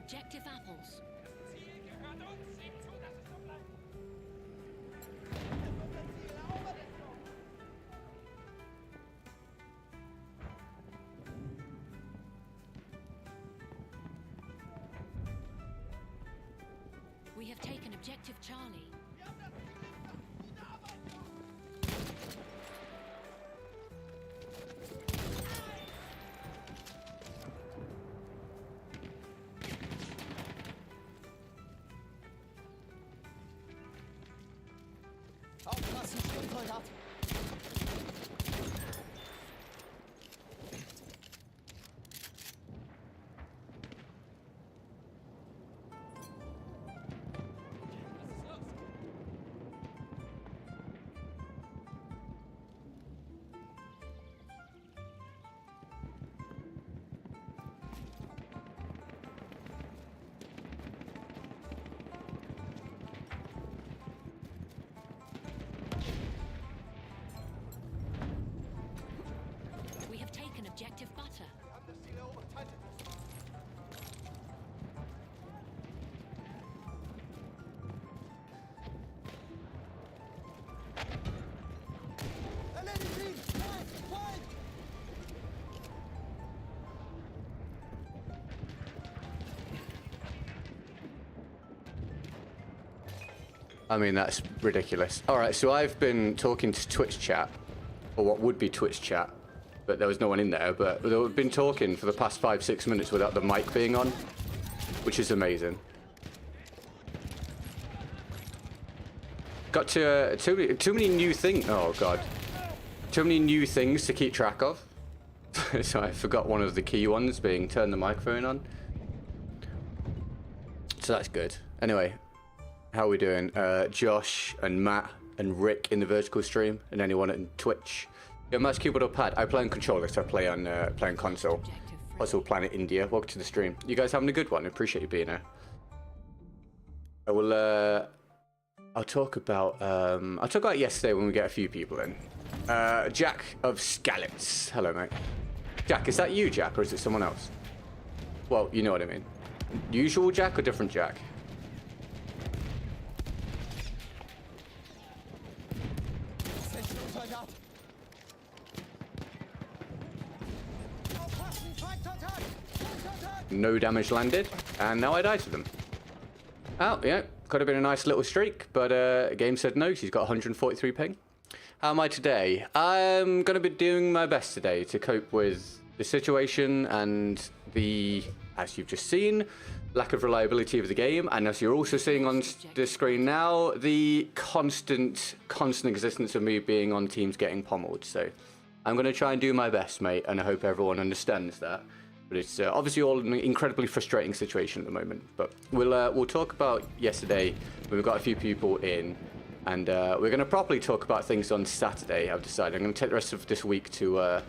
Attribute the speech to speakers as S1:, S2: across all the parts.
S1: objective apples. We have taken objective Charlie.
S2: Aufpassen, Sturmsoldat!
S1: Objective butter.
S3: I mean, that's ridiculous. All right, so I've been talking to Twitch chat, or what would be Twitch chat, but there was no one in there. But we've been talking for the past 5-6 minutes without the mic being on, which is amazing. Got to too many new things. Oh god, too many new things to keep track of. So I forgot one of the key ones, being turn the microphone on. So that's good. Anyway, how are we doing? Josh and Matt and Rick in the vertical stream, and anyone on Twitch. Yeah, mouse, keyboard or pad? I play on controller, so I play on console. Also Planet India. Welcome to the stream. You guys having a good one? I appreciate you being here. I will. I'll talk about yesterday when we get a few people in. Jack of Scallops. Hello, mate. Jack, is that you, Jack, or is it someone else? Well, you know what I mean. Usual Jack or different Jack? No damage landed, and now I die to them. Oh, yeah, could have been a nice little streak, but game said no. She's got 143 ping. How am I today? I'm going to be doing my best today to cope with the situation and the, as you've just seen, lack of reliability of the game, and as you're also seeing on the screen now, the constant existence of me being on teams getting pummeled. So I'm going to try and do my best, mate, and I hope everyone understands that. But it's obviously all an incredibly frustrating situation at the moment. But we'll talk about yesterday when we got a few people in, and we're going to properly talk about things on Saturday. I've decided I'm going to take the rest of this week to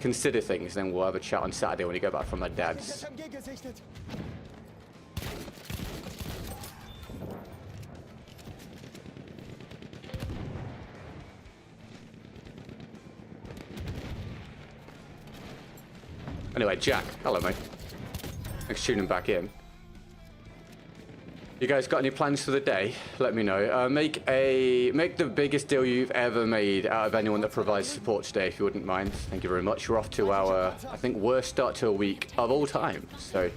S3: consider things, then we'll have a chat on Saturday when we go back from my dad's. Anyway, Jack, hello, mate. Thanks for tuning back in. You guys got any plans for the day? Let me know. Make the biggest deal you've ever made out of anyone that provides support today, if you wouldn't mind. Thank you very much. We're off to our, I think, worst start to a week of all time. So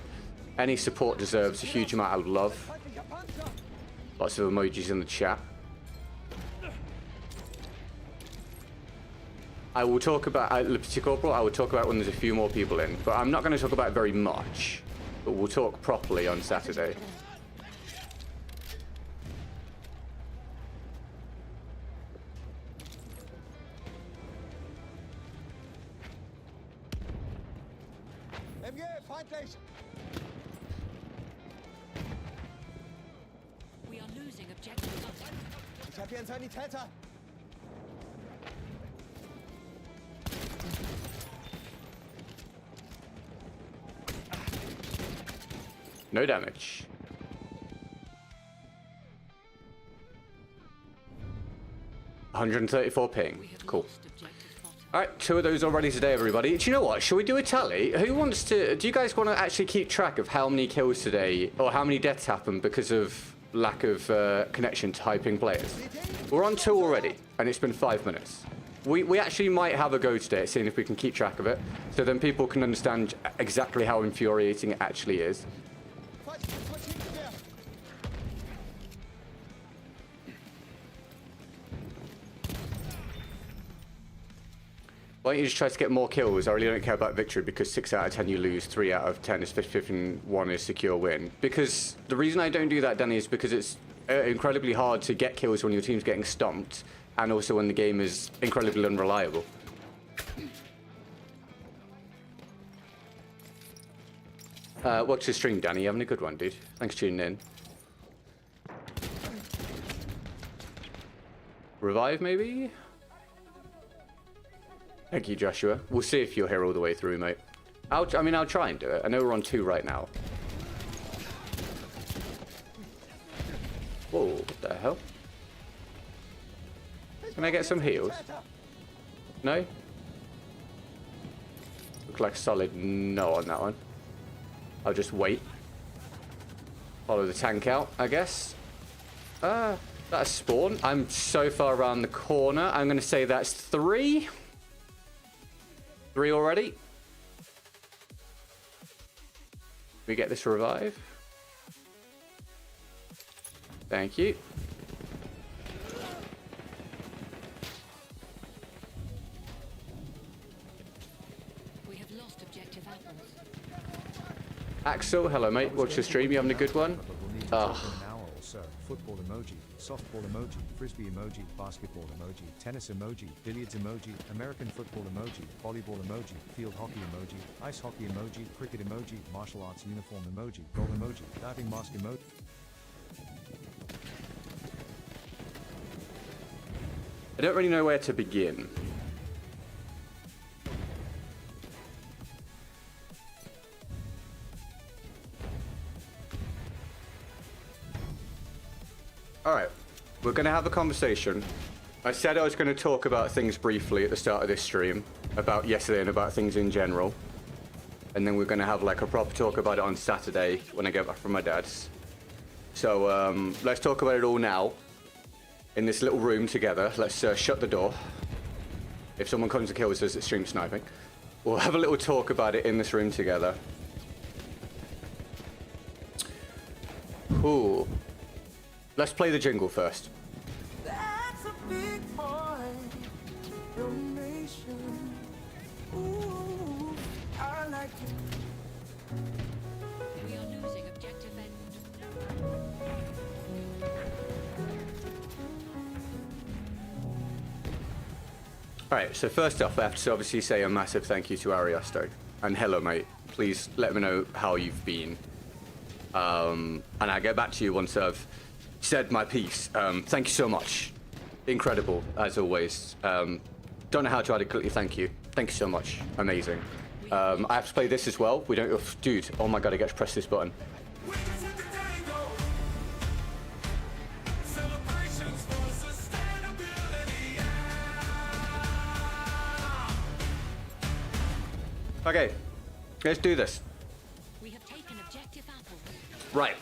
S3: any support deserves a huge amount of love. Lots of emojis in the chat. I will talk about, Liberty Corporal, I will talk about when there's a few more people in, but I'm not going to talk about it very much, but we'll talk properly on Saturday.
S1: We are losing objective.
S2: Ich habe hier einen Sanitäter.
S3: No damage. $134 ping. Cool. All right, 2 of those already today, everybody. Do you know what? Shall we do a tally? Who wants to... Do you guys want to actually keep track of how many kills today or how many deaths happened because of lack of connection to high-ping players? We're on 2 already, and it's been 5 minutes. We actually might have a go today at seeing if we can keep track of it, so then people can understand exactly how infuriating it actually is. Why don't you just try to get more kills? I really don't care about victory because 6 out of 10 you lose, 3 out of 10 is 50-50 and 1 is secure win. Because the reason I don't do that, Danny, is because it's incredibly hard to get kills when your team's getting stomped and also when the game is incredibly unreliable. Watch the stream, Danny. You're having a good one, dude. Thanks for tuning in. Revive, maybe? Thank you, Joshua. We'll see if you're here all the way through, mate. I'll try and do it. I know we're on 2 right now. Whoa, what the hell? Can I get some heals? No? Looks like a solid no on that one. I'll just wait. Follow the tank out, I guess. That's a spawn. I'm so far around the corner. I'm going to say that's 3. 3 already. We get this revive. Thank you.
S1: We have lost objective apples.
S3: Axel, hello mate. Watch the stream. You having a good one?
S4: Football emoji, softball emoji, frisbee emoji, basketball emoji, tennis emoji, billiards emoji, American football emoji, volleyball emoji, field hockey emoji, ice hockey emoji, cricket emoji, martial arts uniform emoji, goal emoji, diving mask emoji.
S3: I don't really know where to begin. Alright, we're going to have a conversation. I said I was going to talk about things briefly at the start of this stream, about yesterday and about things in general. And then we're going to have like a proper talk about it on Saturday when I get back from my dad's. So let's talk about it all now. In this little room together. Let's shut the door. If someone comes and kills us, it's stream sniping. We'll have a little talk about it in this room together. Ooh. Let's play the jingle first.
S5: That's a big boy donation. Ooh, I like it.
S1: We are losing objective end.
S3: Alright, so first off, I have to obviously say a massive thank you to Ariosto. And hello, mate. Please let me know how you've been. And I'll get back to you once I've said my piece. Thank you so much. Incredible, as always. Don't know how to adequately thank you. Thank you so much. Amazing. I have to play this as well. We don't... Dude, oh my god, I get to press this button. Okay, let's do this.
S1: We have taken objective apples.
S3: Right.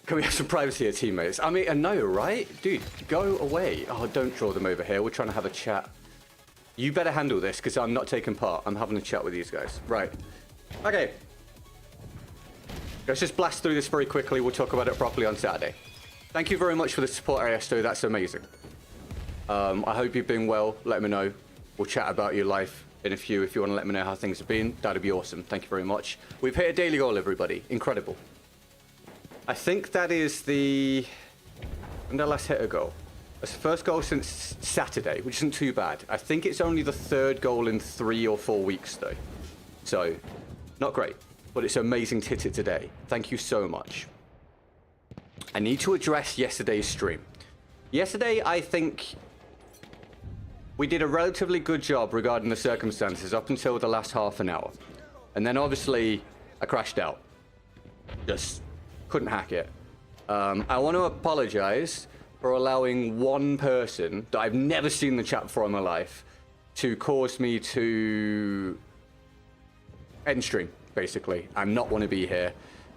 S3: Can we have some privacy here, teammates? I mean, no, right? Dude, go away. Oh, don't draw them over here. We're trying to have a chat. You better handle this, because I'm not taking part. I'm having a chat with these guys. Right. Okay. Let's just blast through this very quickly. We'll talk about it properly on Saturday. Thank you very much for the support, Ariosto. That's amazing. I hope you've been well. Let me know. We'll chat about your life in a few. If you want to let me know how things have been, that'd be awesome. Thank you very much. We've hit a daily goal, everybody. Incredible. I think that is the... When did I last hit a goal? That's the first goal since Saturday, which isn't too bad. I think it's only the 3rd goal in 3 or 4 weeks, though. So, not great. But it's amazing to hit it today. Thank you so much. I need to address yesterday's stream. Yesterday, I think... we did a relatively good job regarding the circumstances up until the last half an hour. And then, obviously, I crashed out. Just... couldn't hack it. I want to apologize for allowing one person that I've never seen in the chat before in my life to cause me to end stream, basically, and not want to be here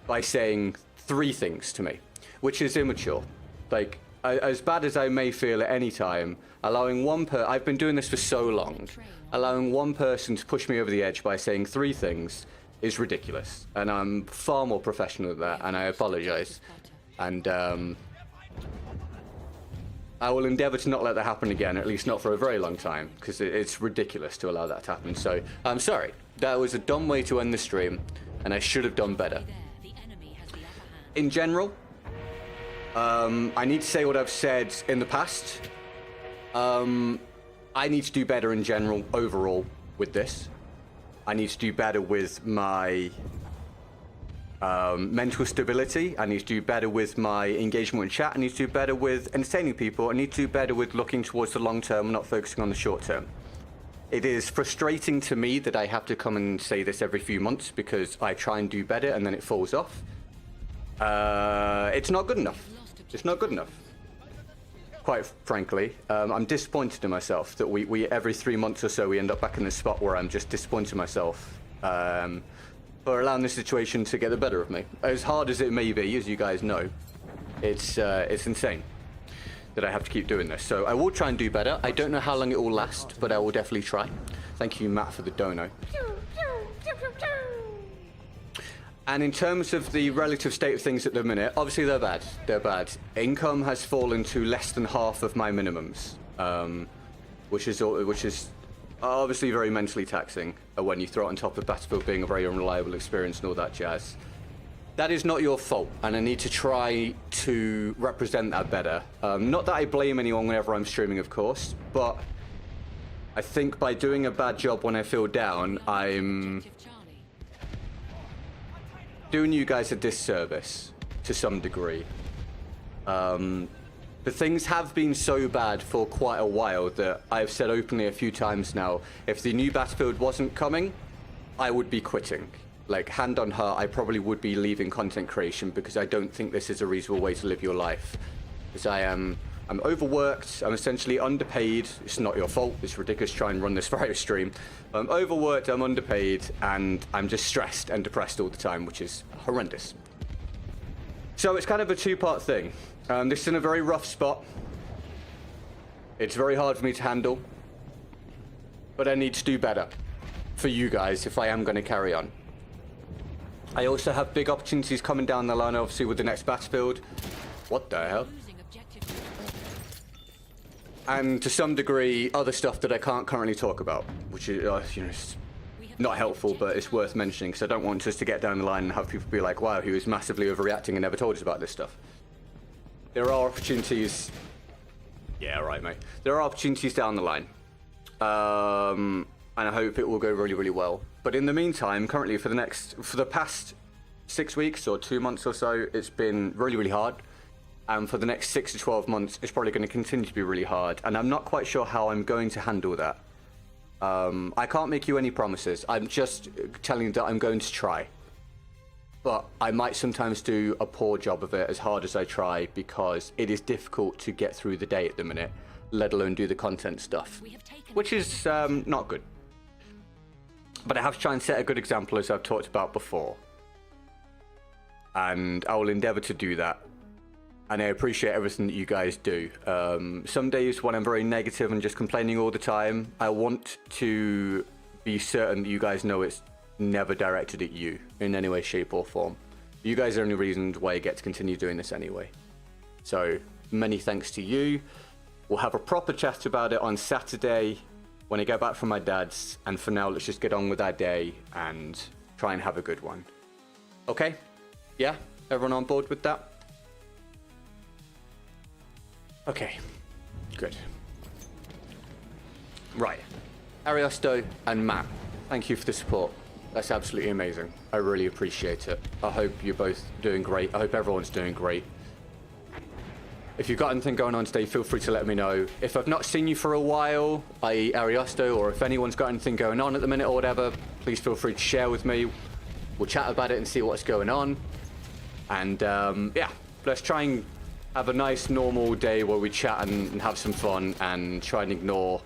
S3: by saying 3 things to me, which is immature. Like, as bad as I may feel at any time, allowing I've been doing this for so long, allowing one person to push me over the edge by saying 3 things is ridiculous. And I'm far more professional than that, and I apologize. And I will endeavor to not let that happen again, at least not for a very long time, because it's ridiculous to allow that to happen. So, I'm sorry. That was a dumb way to end the stream, and I should have done better. In general, I need to say what I've said in the past. I need to do better in general, overall, with this. I need to do better with my mental stability. I need to do better with my engagement with chat. I need to do better with entertaining people. I need to do better with looking towards the long term, not focusing on the short term. It is frustrating to me that I have to come and say this every few months because I try and do better and then it falls off. It's not good enough. It's not good enough. Quite frankly, I'm disappointed in myself that we every 3 months or so we end up back in this spot where I'm just disappointed in myself for allowing this situation to get the better of me. As hard as it may be, as you guys know, it's insane that I have to keep doing this. So I will try and do better. I don't know how long it will last, but I will definitely try. Thank you, Matt, for the dono. And in terms of the relative state of things at the minute, obviously they're bad. They're bad. Income has fallen to less than half of my minimums, which is obviously very mentally taxing when you throw it on top of Battlefield being a very unreliable experience and all that jazz. That is not your fault, and I need to try to represent that better. Not that I blame anyone whenever I'm streaming, of course, but I think by doing a bad job when I feel down, I'm doing you guys a disservice to some degree. But things have been so bad for quite a while that I've said openly a few times now, if the new Battlefield wasn't coming, I would be quitting. Like, hand on heart, I probably would be leaving content creation because I don't think this is a reasonable way to live your life. Because I'm overworked, I'm essentially underpaid. It's not your fault, it's ridiculous to try and run this via stream. I'm overworked, I'm underpaid, and I'm just stressed and depressed all the time, which is horrendous. So it's kind of a 2-part thing. This is in a very rough spot. It's very hard for me to handle. But I need to do better for you guys if I am going to carry on. I also have big opportunities coming down the line, obviously, with the next Battlefield. What the hell? And to some degree, other stuff that I can't currently talk about, which is, you know, it's not helpful, but it's worth mentioning because I don't want us to get down the line and have people be like, wow, he was massively overreacting and never told us about this stuff. There are opportunities. Yeah, right, mate. There are opportunities down the line. And I hope it will go really, really well. But in the meantime, currently for the past 6 weeks or 2 months or so, it's been really, really hard. And for the next 6 to 12 months, it's probably going to continue to be really hard. And I'm not quite sure how I'm going to handle that. I can't make you any promises. I'm just telling you that I'm going to try. But I might sometimes do a poor job of it as hard as I try because it is difficult to get through the day at the minute, let alone do the content stuff, which is not good. But I have to try and set a good example, as I've talked about before. And I will endeavor to do that. And I appreciate everything that you guys do. Some days when I'm very negative and just complaining all the time, I want to be certain that you guys know it's never directed at you in any way, shape or form. You guys are the only reason why I get to continue doing this anyway. So many thanks to you. We'll have a proper chat about it on Saturday when I get back from my dad's. And for now, let's just get on with our day and try and have a good one. Okay? Yeah? Everyone on board with that? Okay. Good. Right. Ariosto and Matt, thank you for the support. That's absolutely amazing. I really appreciate it. I hope you're both doing great. I hope everyone's doing great. If you've got anything going on today, feel free to let me know. If I've not seen you for a while, i.e. Ariosto, or if anyone's got anything going on at the minute or whatever, please feel free to share with me. We'll chat about it and see what's going on. And yeah, let's try and have a nice normal day where we chat and have some fun and try and ignore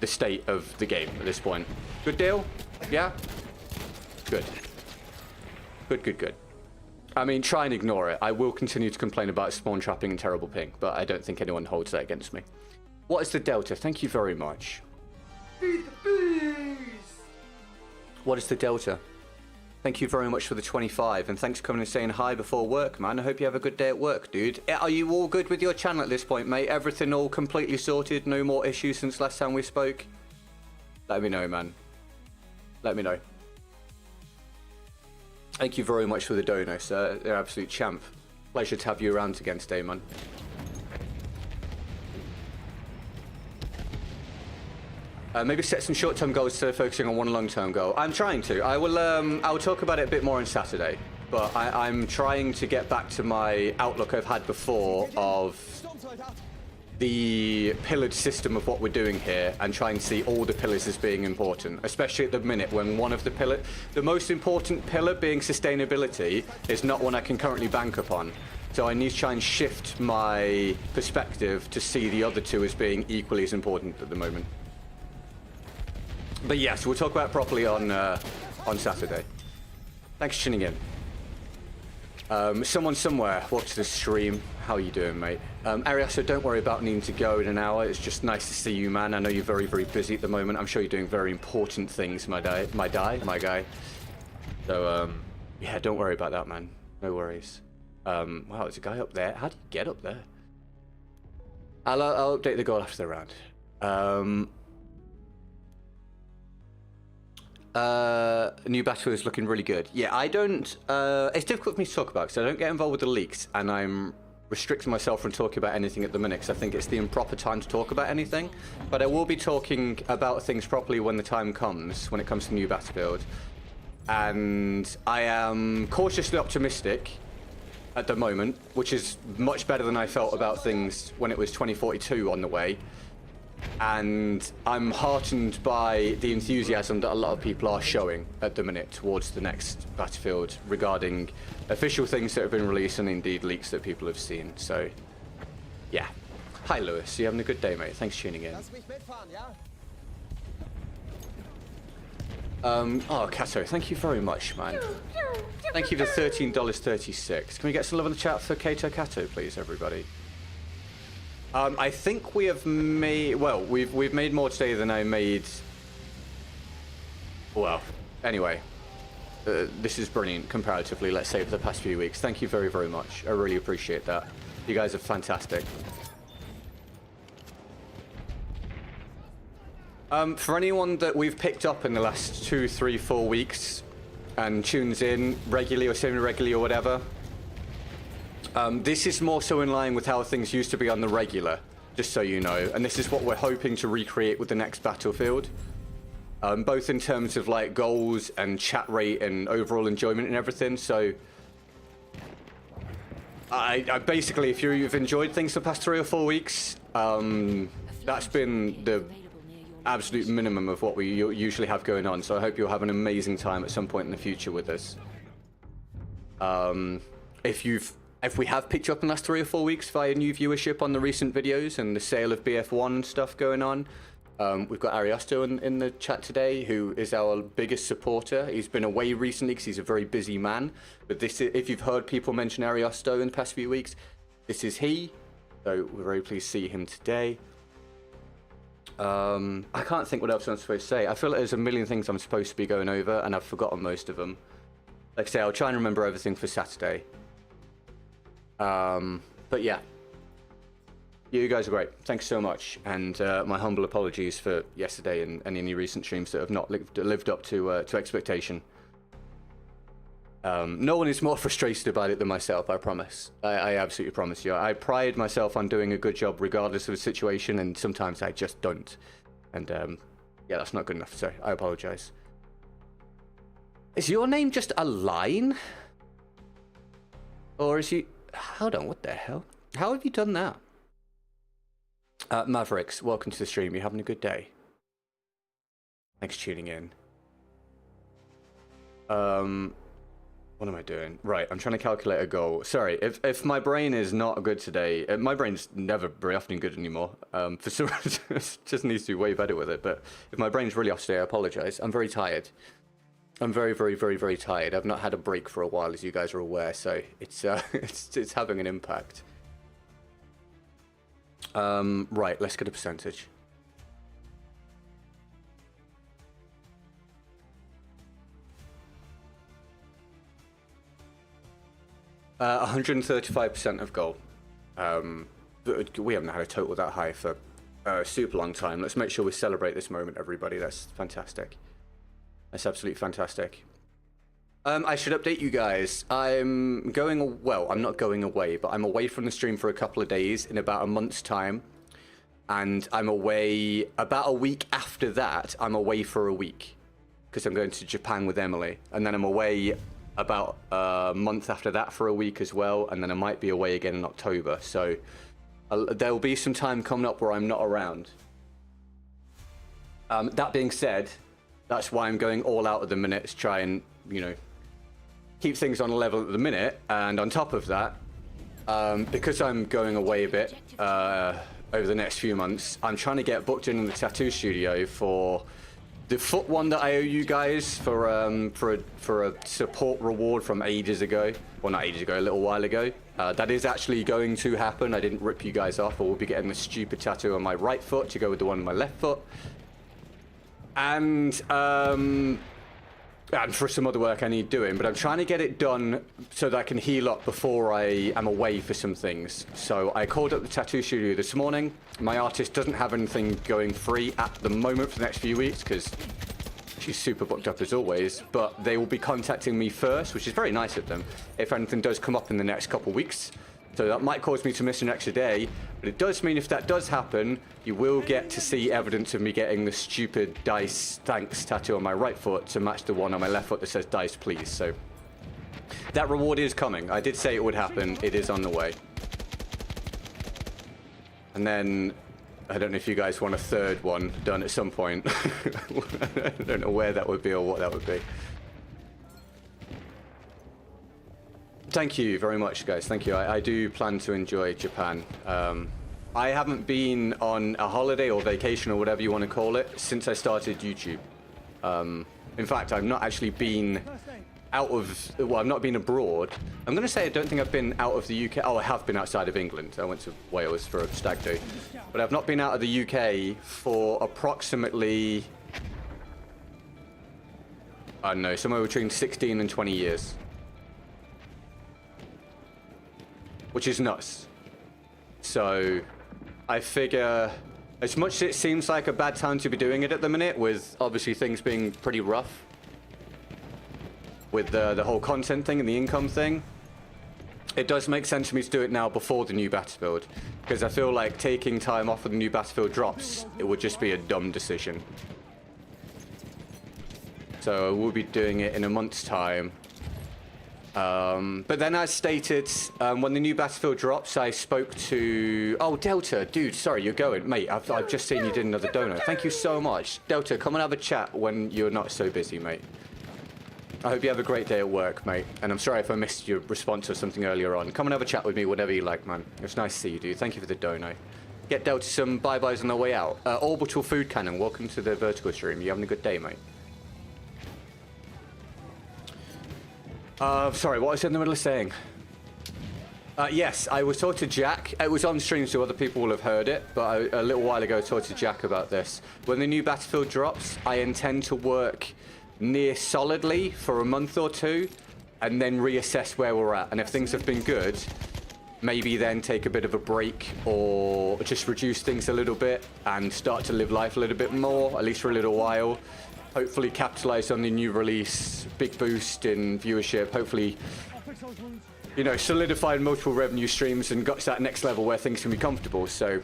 S3: the state of the game at this point. Good deal? Yeah? Good. Good. I mean, try and ignore it. I will continue to complain about spawn trapping and terrible ping, but I don't think anyone holds that against me. What is the delta? Thank you very much. Feed the beast! What is the delta? Thank you very much for the 25, and thanks for coming and saying hi before work, man. I hope you have a good day at work, dude. Are you all good with your channel at this point, mate? Everything all completely sorted? No more issues since last time we spoke? Let me know, man. Let me know. Thank you very much for the dono, sir. You're an absolute champ. Pleasure to have you around again today, man. Maybe set some short-term goals instead of focusing on one long-term goal. I'm trying to. I will talk about it a bit more on Saturday. But I'm trying to get back to my outlook I've had before of the pillared system of what we're doing here and try and see all the pillars as being important, especially at the minute when one of the most important pillar being sustainability is not one I can currently bank upon. So I need to try and shift my perspective to see the other two as being equally as important at the moment. But yes, we'll talk about it properly on Saturday. Thanks for tuning in. Someone somewhere, watch the stream. How are you doing, mate? Ariaso, don't worry about needing to go in an hour. It's just nice to see you, man. I know you're very, very busy at the moment. I'm sure you're doing very important things, my guy. So, yeah, don't worry about that, man. No worries. Wow, there's a guy up there. How do you get up there? I'll update the goal after the round. New battle is looking really good. Yeah, I don't... it's difficult for me to talk about because I don't get involved with the leaks, and I'm restricting myself from talking about anything at the minute because I think it's the improper time to talk about anything. But I will be talking about things properly when the time comes, when it comes to new battlefield. And I am cautiously optimistic at the moment, which is much better than I felt about things when it was 2042 on the way. And I'm heartened by the enthusiasm that a lot of people are showing at the minute towards the next battlefield regarding official things that have been released and indeed leaks that people have seen. So, yeah. Hi, Lewis. You having a good day, mate? Thanks for tuning in. Oh, Kato, thank you very much, man. Thank you for $13.36. Can we get some love in the chat for Kato, please, everybody? I think we have made... Well, we've made more today than I made... Well, anyway. This is brilliant, comparatively, let's say, for the past few weeks. Thank you very, very much. I really appreciate that. You guys are fantastic. For anyone that we've picked up in the last 2, 3, 4 weeks and tunes in regularly or semi-regularly or whatever... this is more so in line with how things used to be on the regular, just so you know. And this is what we're hoping to recreate with the next battlefield. Both in terms of like goals and chat rate and overall enjoyment and everything. So I basically, if you've enjoyed things the past 3 or 4 weeks, that's been the absolute minimum of what we usually have going on. So I hope you'll have an amazing time at some point in the future with us. If we have picked you up in the last 3 or 4 weeks via new viewership on the recent videos and the sale of BF1 and stuff going on, we've got Ariosto in the chat today, who is our biggest supporter. He's been away recently because he's a very busy man. But this, if you've heard people mention Ariosto in the past few weeks, this is he. So we're very pleased to see him today. I can't think what else I'm supposed to say. I feel like there's a million things I'm supposed to be going over, and I've forgotten most of them. Like I say, I'll try and remember everything for Saturday. But yeah, you guys are great. Thanks so much, and my humble apologies for yesterday and any recent streams that have not lived up to expectation. No one is more frustrated about it than myself, I promise. I absolutely promise you. I pride myself on doing a good job regardless of the situation, and sometimes I just don't. And yeah, that's not good enough, so I apologize. Is your name just a line? Or is you... Hold on, what the hell? How have you done that? Mavericks, welcome to the stream. You having a good day? Thanks for tuning in. What am I doing? Right, I'm trying to calculate a goal. Sorry, if my brain is not good today, my brain's never very often good anymore. For some reason, it just needs to be way better with it. But if my brain's really off today, I apologize. I'm very tired. I'm very, very, very, very tired. I've not had a break for a while, as you guys are aware, so it's it's having an impact. Right, let's get a percentage. Uh, 135% of goal. We haven't had a total that high for a super long time. Let's make sure we celebrate this moment, everybody. That's fantastic. That's absolutely fantastic. I should update you guys. I'm going, well, I'm not going away, but I'm away from the stream for a couple of days in about a month's time. And I'm away, about a week after that, I'm away for a week. Because I'm going to Japan with Emily. And then I'm away about a month after that for a week as well, and then I might be away again in October, so there will be some time coming up where I'm not around. That being said, that's why I'm going all out at the minute, to try and, you know, keep things on a level at the minute. And on top of that, because I'm going away a bit over the next few months, I'm trying to get booked in the tattoo studio for the foot one that I owe you guys for a support reward from ages ago. Well, not ages ago, a little while ago. That is actually going to happen. I didn't rip you guys off. I will be getting the stupid tattoo on my right foot to go with the one on my left foot. And for some other work I need doing, but I'm trying to get it done so that I can heal up before I am away for some things. So I called up the tattoo studio this morning. My artist doesn't have anything going free at the moment for the next few weeks because she's super booked up as always, but they will be contacting me first, which is very nice of them, if anything does come up in the next couple of weeks. So that might cause me to miss an extra day, but it does mean if that does happen, you will get to see evidence of me getting the stupid Dice Thanks tattoo on my right foot to match the one on my left foot that says Dice Please. So that reward is coming. I did say it would happen. It is on the way. And then, I don't know if you guys want a third one done at some point. I don't know where that would be or what that would be. Thank you very much, guys. Thank you. I do plan to enjoy Japan. I haven't been on a holiday or vacation or whatever you want to call it since I started YouTube. In fact, I've not actually been out of... Well, I've not been abroad. I'm going to say I don't think I've been out of the UK. Oh, I have been outside of England. I went to Wales for a stag do. But I've not been out of the UK for approximately... I don't know, somewhere between 16 and 20 years. Which is nuts. So I figure, as much as it seems like a bad time to be doing it at the minute, with obviously things being pretty rough with the whole content thing and the income thing, it does make sense for me to do it now before the new Battlefield, because I feel like taking time off when the new Battlefield drops, it would just be a dumb decision. So we'll be doing it in a month's time. But then as stated, when the new Battlefield drops, I spoke to... Oh, Delta, dude, sorry, you're going. Mate, I've just seen you did another donut. Thank you so much. Delta, come and have a chat when you're not so busy, mate. I hope you have a great day at work, mate. And I'm sorry if I missed your response or something earlier on. Come and have a chat with me whenever you like, man. It's nice to see you, dude. Thank you for the dono. Get Delta some bye-byes on the way out. Orbital Food Cannon, welcome to the Vertical stream. You having a good day, mate? Sorry, what was I in the middle of saying? Yes, I was talking to Jack. It was on stream, so other people will have heard it, but a little while ago I talked to Jack about this. When the new Battlefield drops, I intend to work near solidly for a month or two, and then reassess where we're at. And if things have been good, maybe then take a bit of a break, or just reduce things a little bit, and start to live life a little bit more, at least for a little while. Hopefully capitalize on the new release, big boost in viewership, hopefully, you know, solidified multiple revenue streams and got to that next level where things can be comfortable. So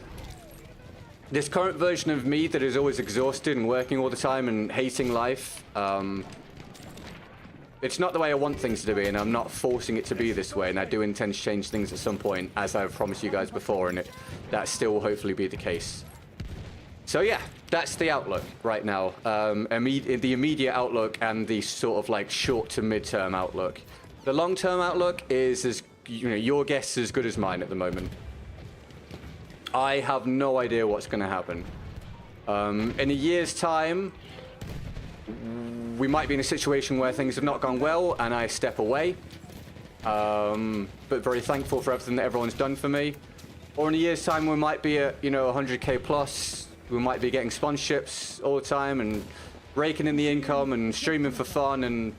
S3: this current version of me that is always exhausted and working all the time and hating life, it's not the way I want things to be, and I'm not forcing it to be this way, and I do intend to change things at some point, as I've promised you guys before, and that still will hopefully be the case. So yeah, that's the outlook right now. The immediate outlook and the sort of like short to mid-term outlook. The long-term outlook is, as you know, your guess is as good as mine at the moment. I have no idea what's going to happen. In a year's time, we might be in a situation where things have not gone well and I step away. But very thankful for everything that everyone's done for me. Or in a year's time, we might be at, you know, 100k plus. We might be getting sponsorships all the time and raking in the income and streaming for fun, and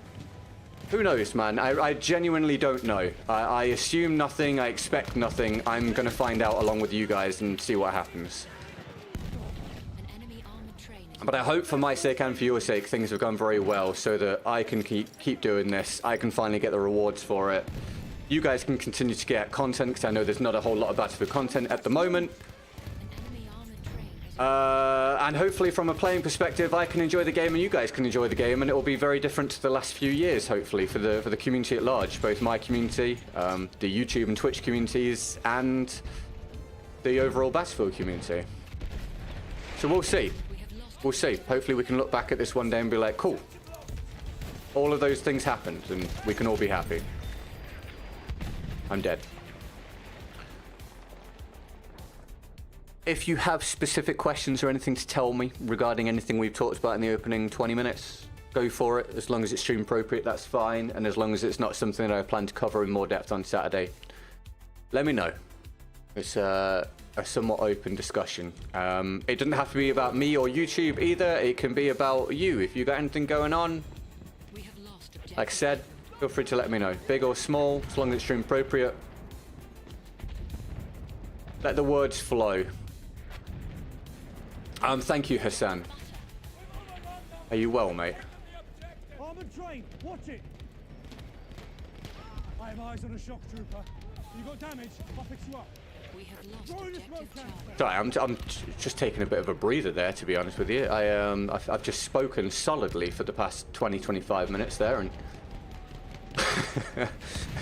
S3: who knows, man. I genuinely don't know. I assume nothing. I expect nothing. I'm going to find out along with you guys and see what happens. But I hope for my sake and for your sake, things have gone very well so that I can keep doing this. I can finally get the rewards for it. You guys can continue to get content, because I know there's not a whole lot of Battlefield content at the moment. And hopefully from a playing perspective, I can enjoy the game and you guys can enjoy the game, and it will be very different to the last few years, hopefully, for the community at large. Both my community, the YouTube and Twitch communities, and the overall Battlefield community. So we'll see. We'll see. Hopefully we can look back at this one day and be like, cool. All of those things happened and we can all be happy. I'm dead. If you have specific questions or anything to tell me regarding anything we've talked about in the opening 20 minutes, go for it. As long as it's stream appropriate, that's fine. And as long as it's not something that I plan to cover in more depth on Saturday, let me know. It's a somewhat open discussion. It doesn't have to be about me or YouTube either. It can be about you. If you got anything going on, like I said, feel free to let me know. Big or small, as long as it's stream appropriate. Let the words flow. Thank you, Hassan. Are you well, mate?
S6: Armored train, watch it. I have eyes on a shock trooper. You got damage? I'll fix you up.
S1: We have lost objective charge.
S3: Sorry, I'm just taking a bit of a breather there, to be honest with you. I've just spoken solidly for the past 20-25 minutes there, and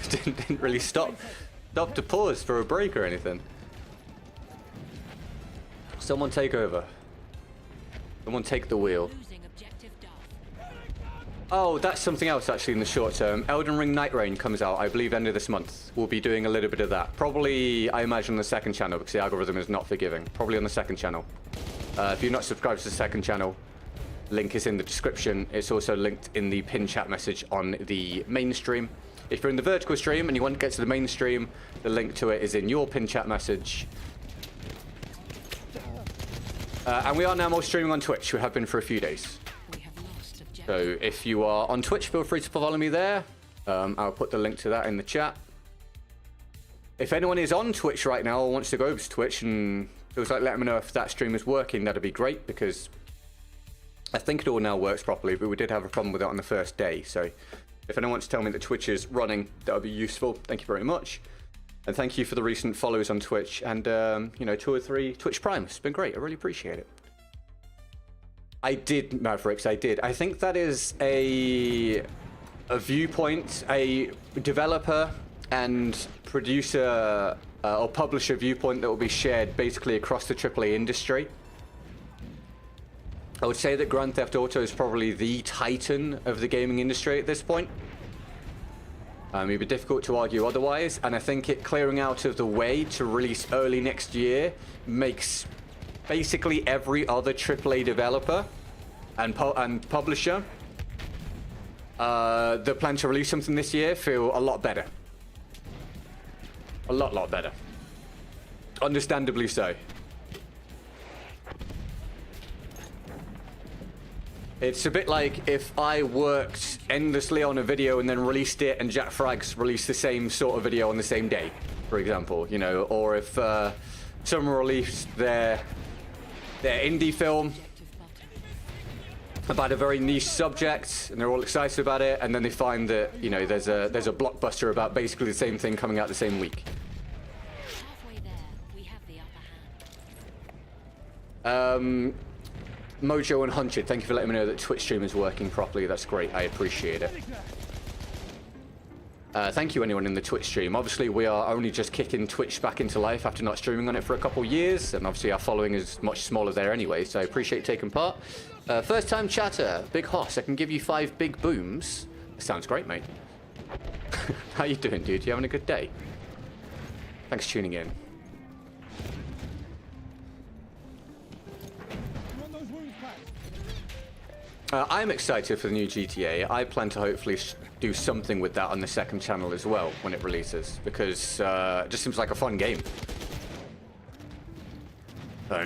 S3: didn't really stop to pause for a break or anything. Someone take over. Someone take the wheel. Oh, that's something else actually in the short term. Elden Ring Night Rain comes out, I believe, end of this month. We'll be doing a little bit of that. Probably, I imagine, on the second channel, because the algorithm is not forgiving. Probably on the second channel. If you're not subscribed to the second channel, link is in the description. It's also linked in the pinned chat message on the main stream. If you're in the vertical stream and you want to get to the main stream, the link to it is in your pinned chat message. And we are now more streaming on Twitch. We have been for a few days. So if you are on Twitch, feel free to follow me there. I'll put the link to that in the chat. If anyone is on Twitch right now or wants to go over to Twitch and feels like letting me know if that stream is working, that'd be great, because I think it all now works properly, but we did have a problem with it on the first day. So if anyone wants to tell me that Twitch is running, that would be useful. Thank you very much. And thank you for the recent follows on Twitch and, you know, 2 or 3 Twitch Primes. It's been great. I really appreciate it. I did, Mavericks, I did. I think that is a viewpoint, a developer and producer or publisher viewpoint that will be shared basically across the AAA industry. I would say that Grand Theft Auto is probably the titan of the gaming industry at this point. It'd be difficult to argue otherwise, and I think it clearing out of the way to release early next year makes basically every other AAA developer and publisher that plan to release something this year feel a lot better. A lot better. Understandably so. It's a bit like if I worked endlessly on a video and then released it, and Jack Frags released the same sort of video on the same day, for example, you know, or if someone released their indie film about a very niche subject and they're all excited about it, and then they find that, you know, there's a blockbuster about basically the same thing coming out the same week.
S1: Halfway there, we have the upper hand.
S3: Mojo and Hunted, thank you for letting me know that Twitch stream is working properly. That's great. I appreciate it. Thank you, anyone in the Twitch stream. Obviously, we are only just kicking Twitch back into life after not streaming on it for a couple years, and obviously our following is much smaller there anyway, so I appreciate taking part. First time chatter, Big Hoss, I can give you 5 big booms. Sounds great, mate. How you doing, dude? You having a good day? Thanks for tuning in.
S6: You want those wounds packed?
S3: I'm excited for the new GTA. I plan to hopefully do something with that on the second channel as well when it releases, because it just seems like a fun game.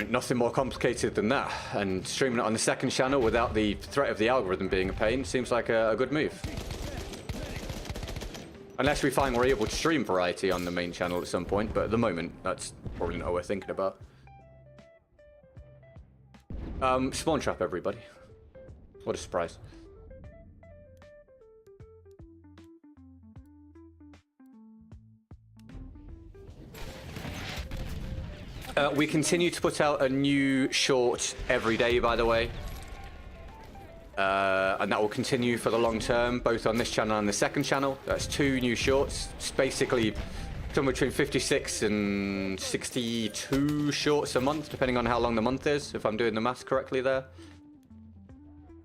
S3: Nothing more complicated than that, and streaming it on the second channel without the threat of the algorithm being a pain seems like a good move. Unless we find we're able to stream variety on the main channel at some point, but at the moment, that's probably not what we're thinking about. Spawn trap, everybody. What a surprise. We continue to put out a new short every day, by the way. And that will continue for the long term, both on this channel and the second channel. That's 2 new shorts. It's basically somewhere between 56 and 62 shorts a month, depending on how long the month is, if I'm doing the maths correctly there.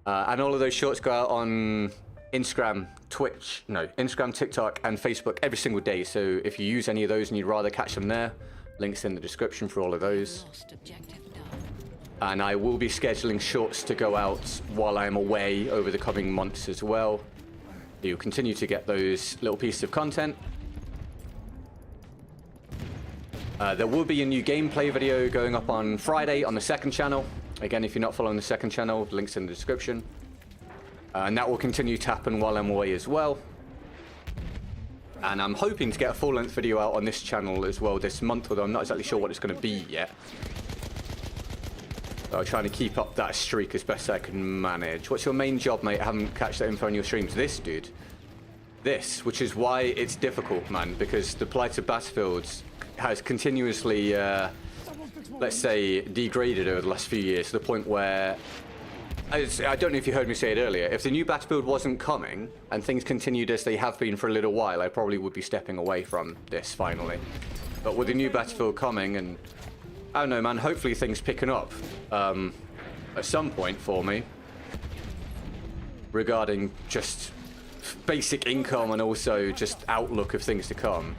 S3: And all of those shorts go out on Instagram, Instagram, TikTok, and Facebook every single day. So if you use any of those and you'd rather catch them there, links in the description for all of those.
S1: Lost objective done.
S3: And I will be scheduling shorts to go out while I'm away over the coming months as well. You'll continue to get those little pieces of content. There will be a new gameplay video going up on Friday on the second channel. Again, if you're not following the second channel, links in the description. And that will continue to happen while I'm away as well. And I'm hoping to get a full-length video out on this channel as well this month, although I'm not exactly sure what it's going to be yet. So I'm trying to keep up that streak as best I can manage. What's your main job, mate? I haven't catch that info on your streams. This, dude. This, which is why it's difficult, man, because the plight of Battlefields has continuously, let's say, degraded over the last few years to the point where... I don't know if you heard me say it earlier. If the new Battlefield wasn't coming and things continued as they have been for a little while, I probably would be stepping away from this finally. But with the new Battlefield coming, and I don't know, man, hopefully things picking up at some point for me regarding just basic income and also just outlook of things to come.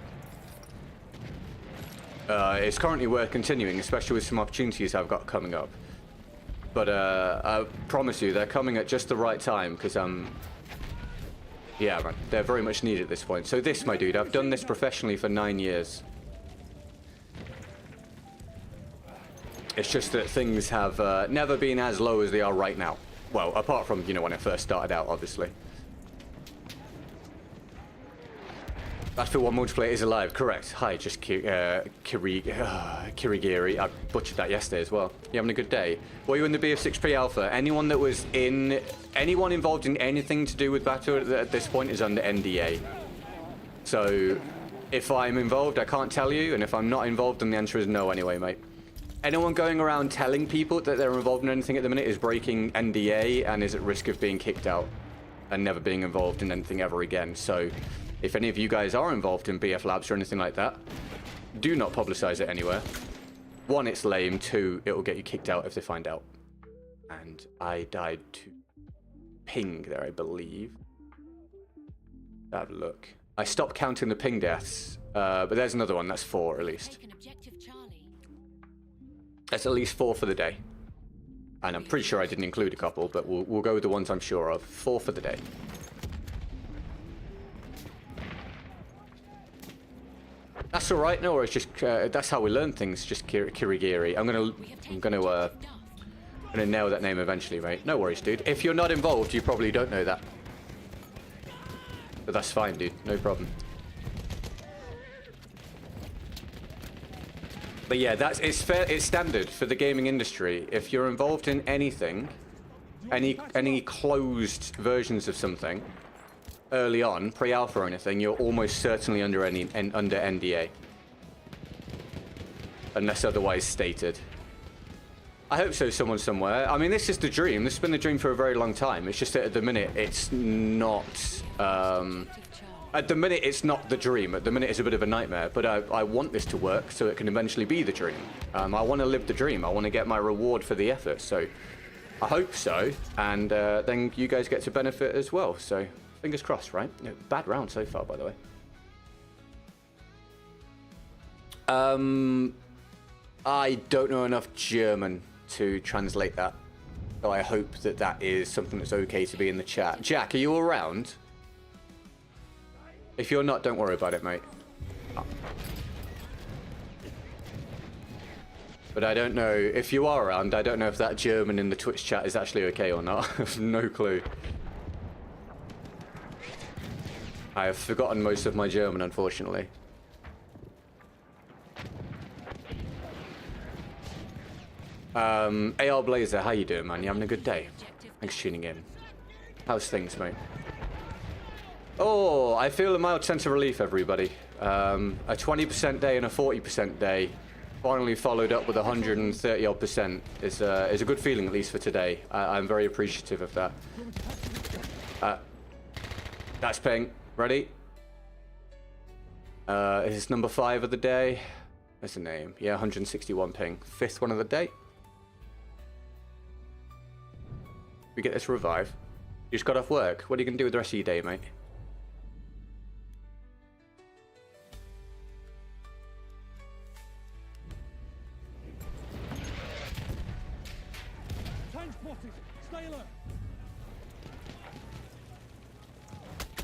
S3: It's currently worth continuing, especially with some opportunities I've got coming up. But I promise you, they're coming at just the right time, because yeah, man, they're very much needed at this point. So this, my dude, I've done this professionally for 9 years. It's just that things have never been as low as they are right now. Well, apart from, you know, when I first started out, obviously. Battlefield 1 multiplayer is alive, correct. Hi, just Kirigiri. I butchered that yesterday as well. You having a good day? Were you in the BF6 pre-alpha? Anyone that was in... Anyone involved in anything to do with Battlefield at this point is under NDA. So, if I'm involved, I can't tell you, and if I'm not involved, then the answer is no anyway, mate. Anyone going around telling people that they're involved in anything at the minute is breaking NDA and is at risk of being kicked out and never being involved in anything ever again. So... if any of you guys are involved in BF Labs or anything like that, do not publicize it anywhere. 1, it's lame. 2, it will get you kicked out if they find out. And I died to ping there, I believe. Have a look. I stopped counting the ping deaths, but there's another one. That's 4 at least.
S1: Taken objective Charlie.
S3: That's at least 4 for the day. And I'm pretty sure I didn't include a couple, but we'll go with the ones I'm sure of. 4 for the day. That's all right. No worries. Just that's how we learn things. Just Kirigiri. I'm gonna nail that name eventually, mate. No worries, dude. If you're not involved, you probably don't know that. But that's fine, dude. No problem. But yeah, it's fair. It's standard for the gaming industry. If you're involved in anything, any closed versions of something, early on, pre-alpha or anything, you're almost certainly under NDA. Unless otherwise stated. I hope so, someone somewhere. I mean, this is the dream. This has been the dream for a very long time. It's just that at the minute, it's not... at the minute, it's not the dream. At the minute, it's a bit of a nightmare. But I want this to work so it can eventually be the dream. I want to live the dream. I want to get my reward for the effort. So I hope so. And then you guys get to benefit as well. So... fingers crossed, right? Bad round so far, by the way. I don't know enough German to translate that. So I hope that that is something that's okay to be in the chat. Jack, are you around? If you're not, don't worry about it, mate. But I don't know, if you are around, I don't know if that German in the Twitch chat is actually okay or not. I have no clue. I have forgotten most of my German, unfortunately. AR Blazer, how you doing, man? You having a good day? Thanks for tuning in. How's things, mate? Oh, I feel a mild sense of relief, everybody. A 20% day and a 40% day, finally followed up with 130% is a good feeling, at least for today. I'm very appreciative of that. That's ping. Ready? Is this number 5 of the day? That's the name. Yeah, 161 ping. 5th one of the day. We get this revive. You just got off work. What are you going to do with the rest of your day, mate?
S6: Tank spotted. Stay alert.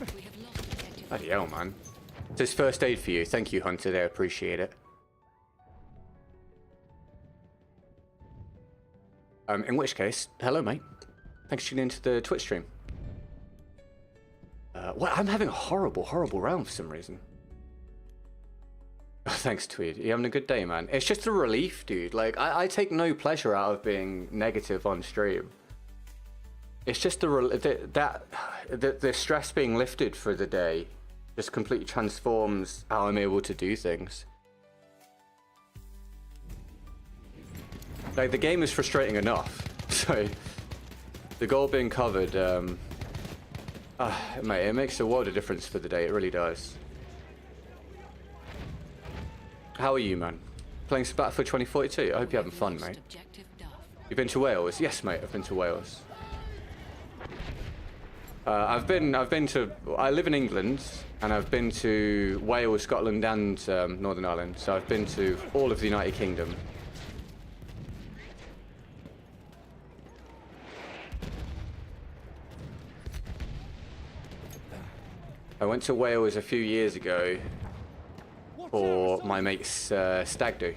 S1: We have lost objective.
S3: Bloody hell, man. It's his first aid for you. Thank you, Hunter. I appreciate it. In which case, hello, mate. Thanks for tuning into the Twitch stream. Well, I'm having a horrible round for some reason. Oh, thanks, Tweed. You having a good day, man? It's just a relief, dude. Like, I take no pleasure out of being negative on stream. It's just the stress being lifted for the day just completely transforms how I'm able to do things. Like, the game is frustrating enough, so the goal being covered, mate, it makes a world of difference for the day. It really does. How are you, man? Playing some Battlefield 2042? I hope you're having fun, mate.
S1: Objective Duff.
S3: You've been to Wales? Yes, mate. I've been to Wales. I've been to. I live in England, and I've been to Wales, Scotland, and Northern Ireland. So I've been to all of the United Kingdom. I went to Wales a few years ago for my mate's stag do.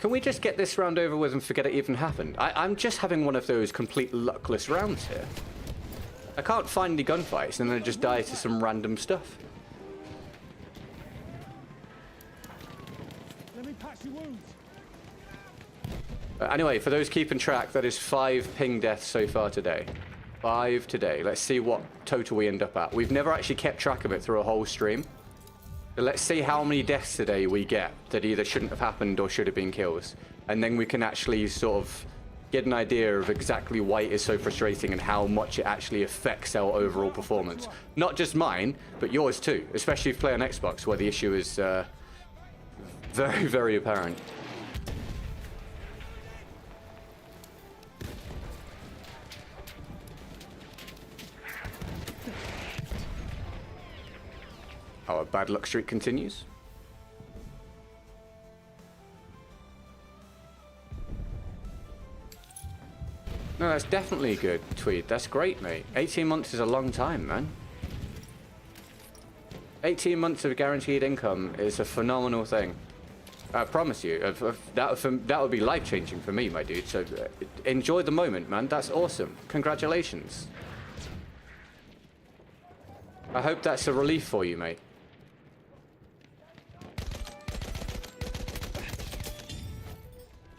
S3: Can we just get this round over with and forget it even happened? I'm just having one of those complete luckless rounds here. I can't find any gunfights and then I just die to some random stuff.
S6: Let me patch your wounds.
S3: Anyway, for those keeping track, that is 5 ping deaths so far today. 5 today. Let's see what total we end up at. We've never actually kept track of it through a whole stream. So let's see how many deaths today we get that either shouldn't have happened or should have been kills. And then we can actually sort of get an idea of exactly why it is so frustrating and how much it actually affects our overall performance. Not just mine, but yours too. Especially if you play on Xbox, where the issue is very, very apparent. Our bad luck streak continues. No, that's definitely good, Tweed. That's great, mate. 18 months is a long time, man. 18 months of guaranteed income is a phenomenal thing. I promise you, that would be life-changing for me, my dude. So enjoy the moment, man. That's awesome. Congratulations. I hope that's a relief for you, mate.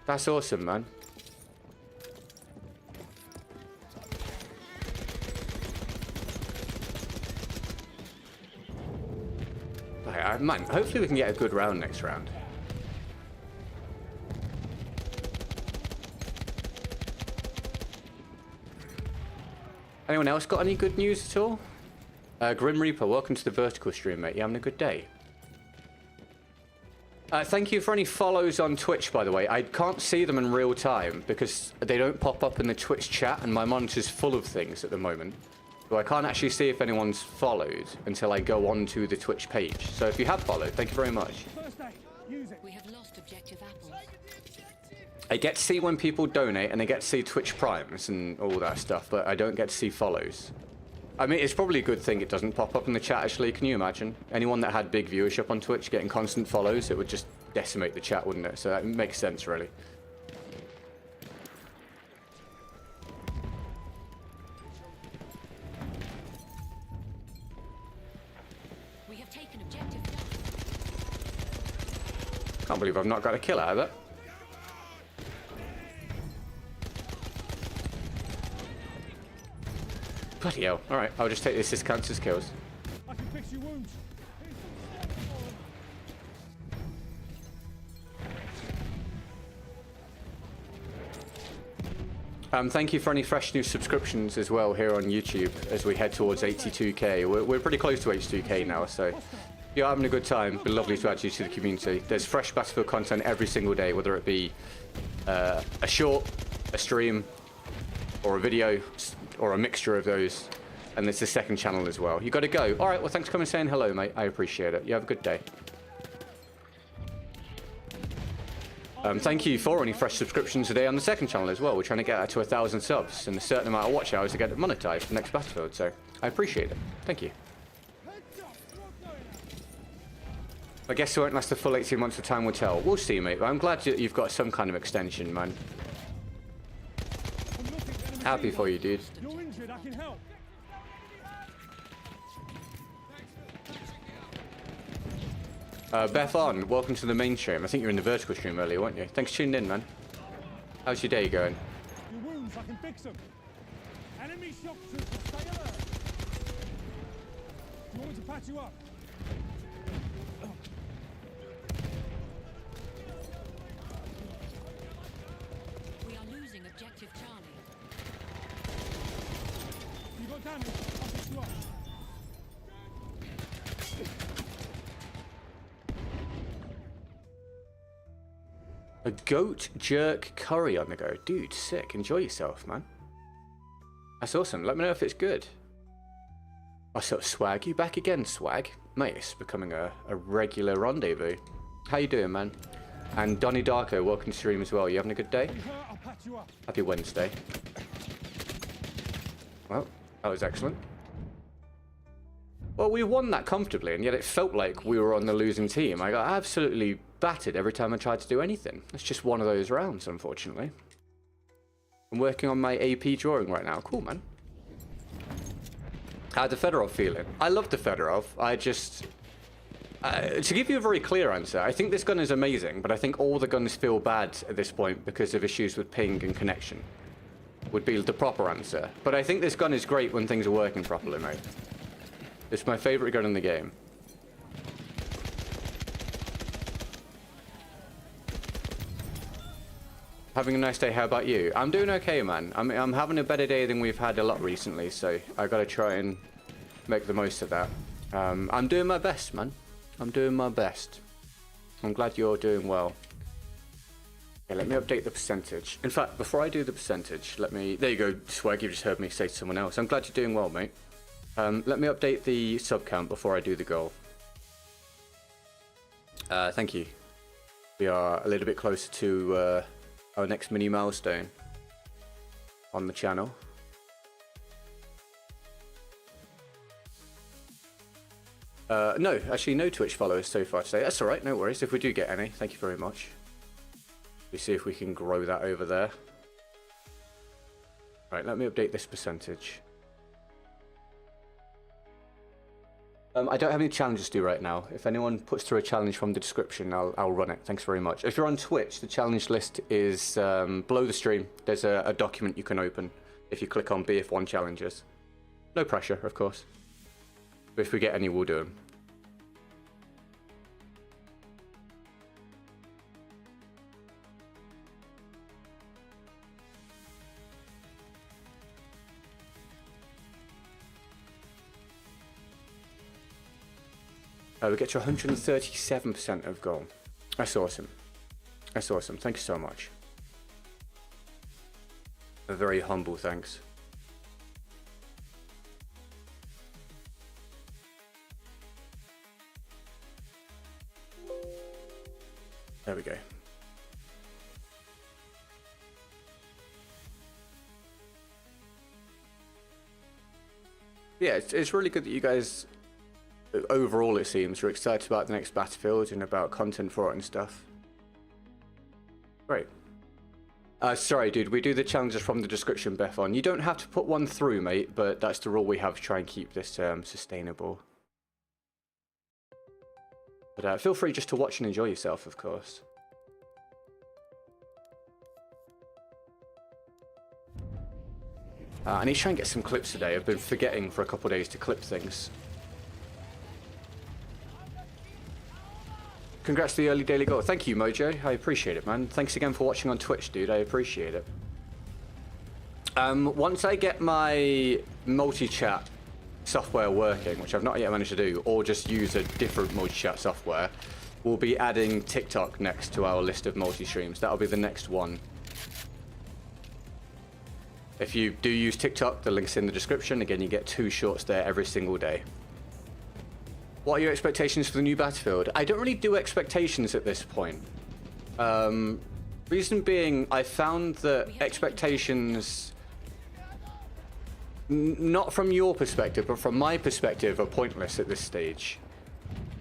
S3: That's awesome, man. Man, hopefully we can get a good round next round. Anyone else got any good news at all? Grim Reaper, welcome to the vertical stream, mate. You having a good day? Thank you for any follows on Twitch, by the way. I can't see them in real time because they don't pop up in the Twitch chat and my monitor's full of things at the moment. So I can't actually see if anyone's followed until I go onto the Twitch page. So if you have followed, thank you very much.
S6: First aid. Use it.
S1: We have lost objective apples.
S3: I get to see when people donate, and I get to see Twitch primes and all that stuff, but I don't get to see follows. I mean, it's probably a good thing it doesn't pop up in the chat, actually. Can you imagine? Anyone that had big viewership on Twitch getting constant follows, it would just decimate the chat, wouldn't it? So that makes sense, really.
S1: We have taken objective.
S3: Can't believe I've not got a kill out of it. Bloody hell. Alright, I'll just take this as counts as kills.
S6: I can fix your wounds.
S3: Thank you for any fresh new subscriptions as well here on YouTube as we head towards 82k. We're pretty close to 82k now, so if you're having a good time, it'd be lovely to add you to the community. There's fresh Battlefield content every single day, whether it be a short, a stream, or a video, or a mixture of those. And there's the second channel as well. You got to go. All right, well, thanks for coming and saying hello, mate. I appreciate it. You have a good day. Thank you for any fresh subscriptions today on the second channel as well. We're trying to get that to 1,000 subs and a certain amount of watch hours to get it monetized for the next Battlefield. So I appreciate it. Thank you. I guess it won't last the full 18 months, of time will tell. We'll see, mate. But I'm glad that you've got some kind of extension, man. Happy for you, dude.
S6: You're injured. I can help.
S3: Beth on, welcome to the main stream. I think you were in the vertical stream earlier, weren't you? Thanks for tuning in, man. How's your day going?
S6: Your wounds. I can fix them. Enemy shock troopers. Stay alert. You want me to patch you up?
S1: We are losing objective Charlie.
S6: You got damage. I'll fix you up.
S3: A goat jerk curry on the go. Dude, sick. Enjoy yourself, man. That's awesome. Let me know if it's good. I sort of swag. You back again, swag? Mate, it's becoming a regular rendezvous. How you doing, man? And Donnie Darko, welcome to stream as well. You having a good day?
S6: You hurt, I'll patch you up.
S3: Happy Wednesday. Well, that was excellent. Well, we won that comfortably, and yet it felt like we were on the losing team. I got absolutely battered every time I tried to do anything. It's just one of those rounds, unfortunately. I'm working on my AP drawing right now. Cool, man. How'd the Fedorov feeling? I love the Fedorov. I just... to give you a very clear answer, I think this gun is amazing, but I think all the guns feel bad at this point because of issues with ping and connection. Would be the proper answer. But I think this gun is great when things are working properly, mate. It's my favorite gun in the game. Having a nice day. How about you? I'm doing okay, man. I'm having a better day than we've had a lot recently, so I gotta try and make the most of that. I'm doing my best, man. I'm doing my best. I'm glad you're doing well. Okay, let me update the percentage. In fact, before I do the percentage, let me... There you go, Swag, you just heard me say to someone else. I'm glad you're doing well, mate. Let me update the sub count before I do the goal. Thank you. We are a little bit closer to our next mini milestone on the channel. No, actually no Twitch followers so far today. That's alright, no worries. If we do get any, thank you very much. We see if we can grow that over there. Right, let me update this percentage. I don't have any challenges to do right now. If anyone puts through a challenge from the description, I'll run it. Thanks very much. If you're on Twitch, the challenge list is below the stream. There's a document you can open if you click on BF1 challenges. No pressure, of course. But if we get any, we'll do them. We get to 137% of goal. That's awesome. That's awesome. Thank you so much. A very humble thanks. There we go. Yeah, it's really good that you guys, overall it seems, are excited about the next Battlefield and about content for it and stuff. Great. Sorry, dude, we do the challenges from the description, Bethon. You don't have to put one through, mate, but that's the rule we have to try and keep this sustainable. But feel free just to watch and enjoy yourself, of course. I need to try and get some clips today. I've been forgetting for a couple of days to clip things. Congrats to the early daily goal. Thank you, Mojo. I appreciate it, man. Thanks again for watching on Twitch, dude. I appreciate it. Once I get my multi-chat software working, which I've not yet managed to do, or just use a different multi-chat software, we'll be adding TikTok next to our list of multi-streams. That'll be the next one. If you do use TikTok, the link's in the description. Again, you get 2 shorts there every single day. What are your expectations for the new Battlefield? I don't really do expectations at this point. Reason being, I found that expectations, not from your perspective, but from my perspective, are pointless at this stage.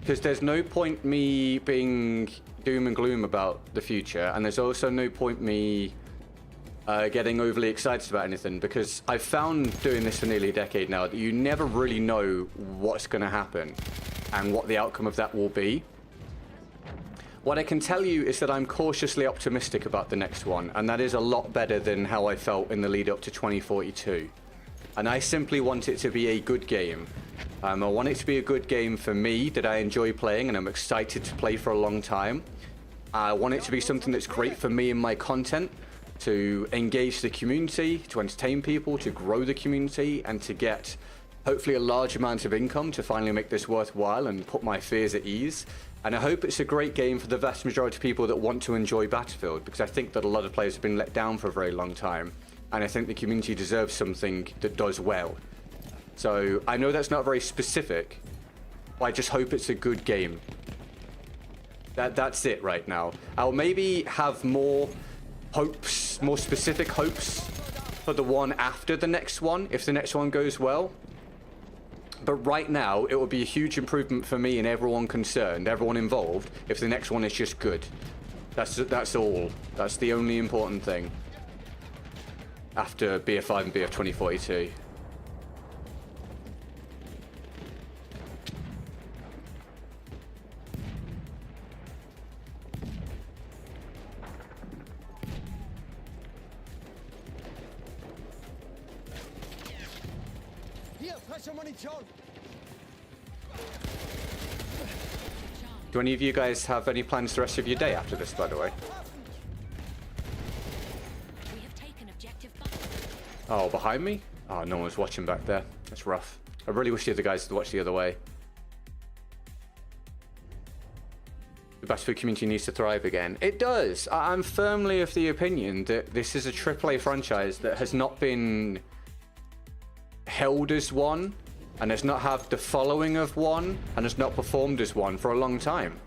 S3: Because there's no point me being doom and gloom about the future, and there's also no point me getting overly excited about anything, because I've found doing this for nearly a decade now that you never really know what's going to happen and what the outcome of that will be. What I can tell you is that I'm cautiously optimistic about the next one, and that is a lot better than how I felt in the lead up to 2042. And I simply want it to be a good game. I want it to be a good game for me that I enjoy playing and I'm excited to play for a long time. I want it to be something that's great for me and my content, to engage the community, to entertain people, to grow the community, and to get hopefully a large amount of income to finally make this worthwhile and put my fears at ease. And I hope it's a great game for the vast majority of people that want to enjoy Battlefield, because I think that a lot of players have been let down for a very long time, and I think the community deserves something that does well. So I know that's not very specific, but I just hope it's a good game. That's it right now. I'll maybe have more hopes, more specific hopes for the one after the next one, if the next one goes well. But right now, it will be a huge improvement for me and everyone concerned, everyone involved, if the next one is just good. That's all. That's the only important thing. After BF5 and BF 2042. Do any of you guys have any plans the rest of your day after this, by the way?
S1: We have taken objective.
S3: Oh, behind me? Oh, no one's watching back there. That's rough. I really wish the other guys had watched the other way. The Battlefield community needs to thrive again. It does. I'm firmly of the opinion that this is a AAA franchise that has not been held as one, and has not had the following of one, and has not performed as one for a long time.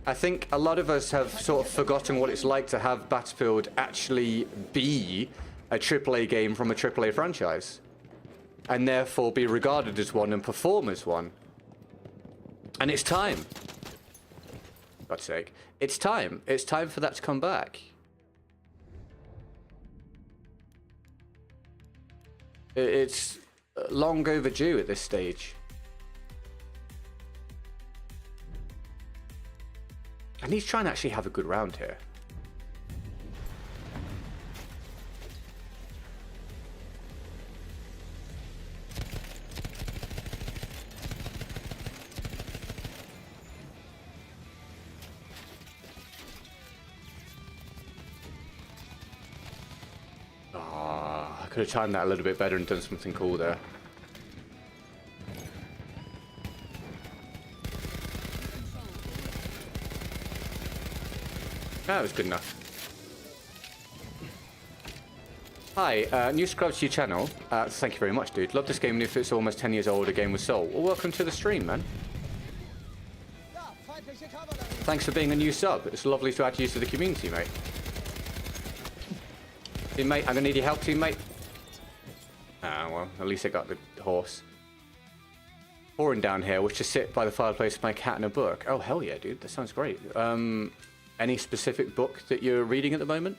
S3: I think a lot of us have sort of forgotten what it's like to have Battlefield actually be a AAA game from a AAA franchise, and therefore be regarded as one and perform as one. And it's time. For God's sake. It's time. It's time for that to come back. It's long overdue at this stage. And he's trying to actually have a good round here. I could have timed that a little bit better and done something cool there. That was good enough. Hi, new subscribe to your channel. Thank you very much, dude. Love this game, and if it's almost 10 years old, a game with soul. Well, welcome to the stream, man. Thanks for being a new sub. It's lovely to add you to the community, mate. Teammate, I'm gonna need your help, teammate. Ah, well, at least I got the horse. Pouring down here, which to sit by the fireplace with my cat and a book. Oh, hell yeah, dude. That sounds great. Any specific book that you're reading at the moment?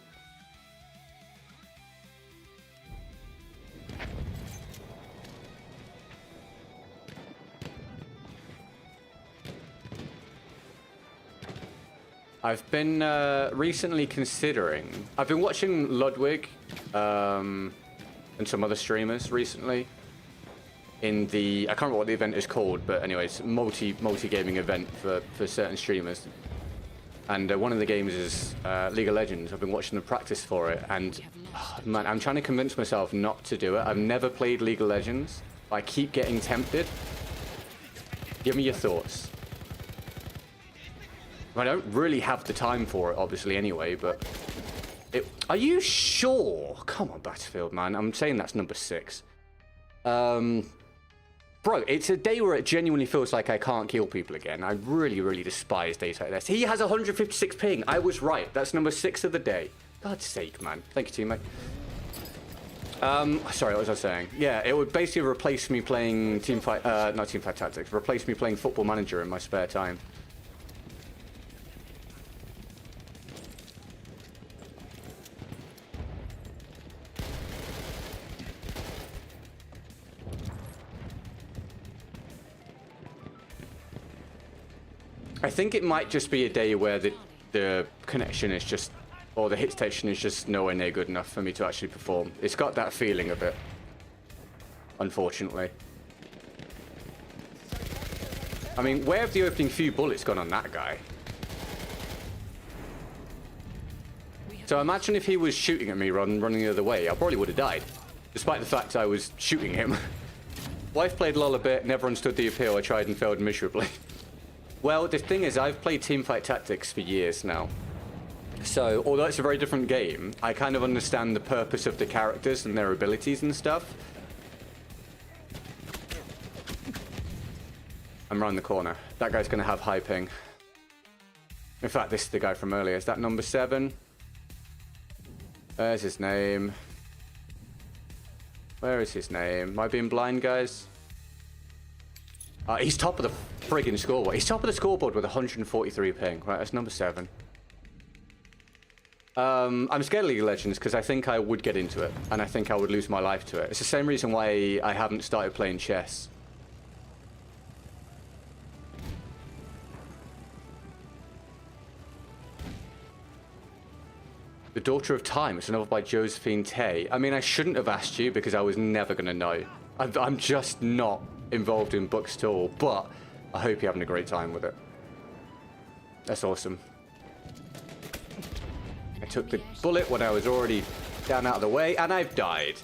S3: I've been recently considering... I've been watching Ludwig and some other streamers recently in the... I can't remember what the event is called, but anyways, multi-gaming event for certain streamers. And one of the games is League of Legends. I've been watching the practice for it, and man, I'm trying to convince myself not to do it. I've never played League of Legends. I keep getting tempted. Give me your thoughts. I don't really have the time for it, obviously, anyway, but... Are you sure? Come on, Battlefield, man. I'm saying that's number 6. Bro, it's a day where it genuinely feels like I can't kill people again. I really, really despise days like this. He has 156 ping. I was right. That's number 6 of the day. God's sake, man. Thank you, teammate. Sorry, what was I saying? Yeah, it would basically replace me playing not Teamfight Tactics. Replace me playing Football Manager in my spare time. I think it might just be a day where the connection is just, or the hit detection is just nowhere near good enough for me to actually perform. It's got that feeling a bit, unfortunately. I mean, where have the opening few bullets gone on that guy? So imagine if he was shooting at me running the other way, I probably would have died, despite the fact I was shooting him. Wife played LoL a bit, never understood the appeal, I tried and failed miserably. Well, the thing is, I've played Teamfight Tactics for years now. So, although it's a very different game, I kind of understand the purpose of the characters and their abilities and stuff. I'm around the corner. That guy's going to have high ping. In fact, this is the guy from earlier. Is that number 7? Where's his name? Where is his name? Am I being blind, guys? He's top of the friggin' scoreboard. He's top of the scoreboard with 143 ping. Right, that's number 7. I'm scared of League of Legends because I think I would get into it. And I think I would lose my life to it. It's the same reason why I haven't started playing chess. The Daughter of Time. It's a novel by Josephine Tay. I mean, I shouldn't have asked you because I was never going to know. I'm just not involved in books at all, but I hope you're having a great time with it. That's awesome. I took the bullet when I was already down out of the way, and I've died.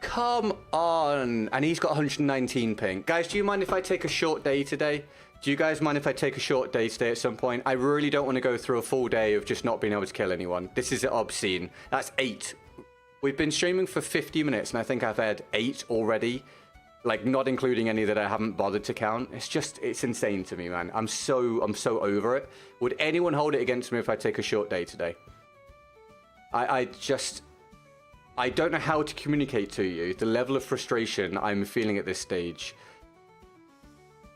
S3: Come on. And he's got 119 ping. Guys, do you mind if I take a short day today? Do you guys mind if I take a short day today at some point? I really don't want to go through a full day of just not being able to kill anyone. This is obscene. That's 8. We've been streaming for 50 minutes, and I think I've had 8 already. Like, not including any that I haven't bothered to count. It's insane to me, man. I'm so over it. Would anyone hold it against me if I take a short day today? I don't know how to communicate to you the level of frustration I'm feeling at this stage.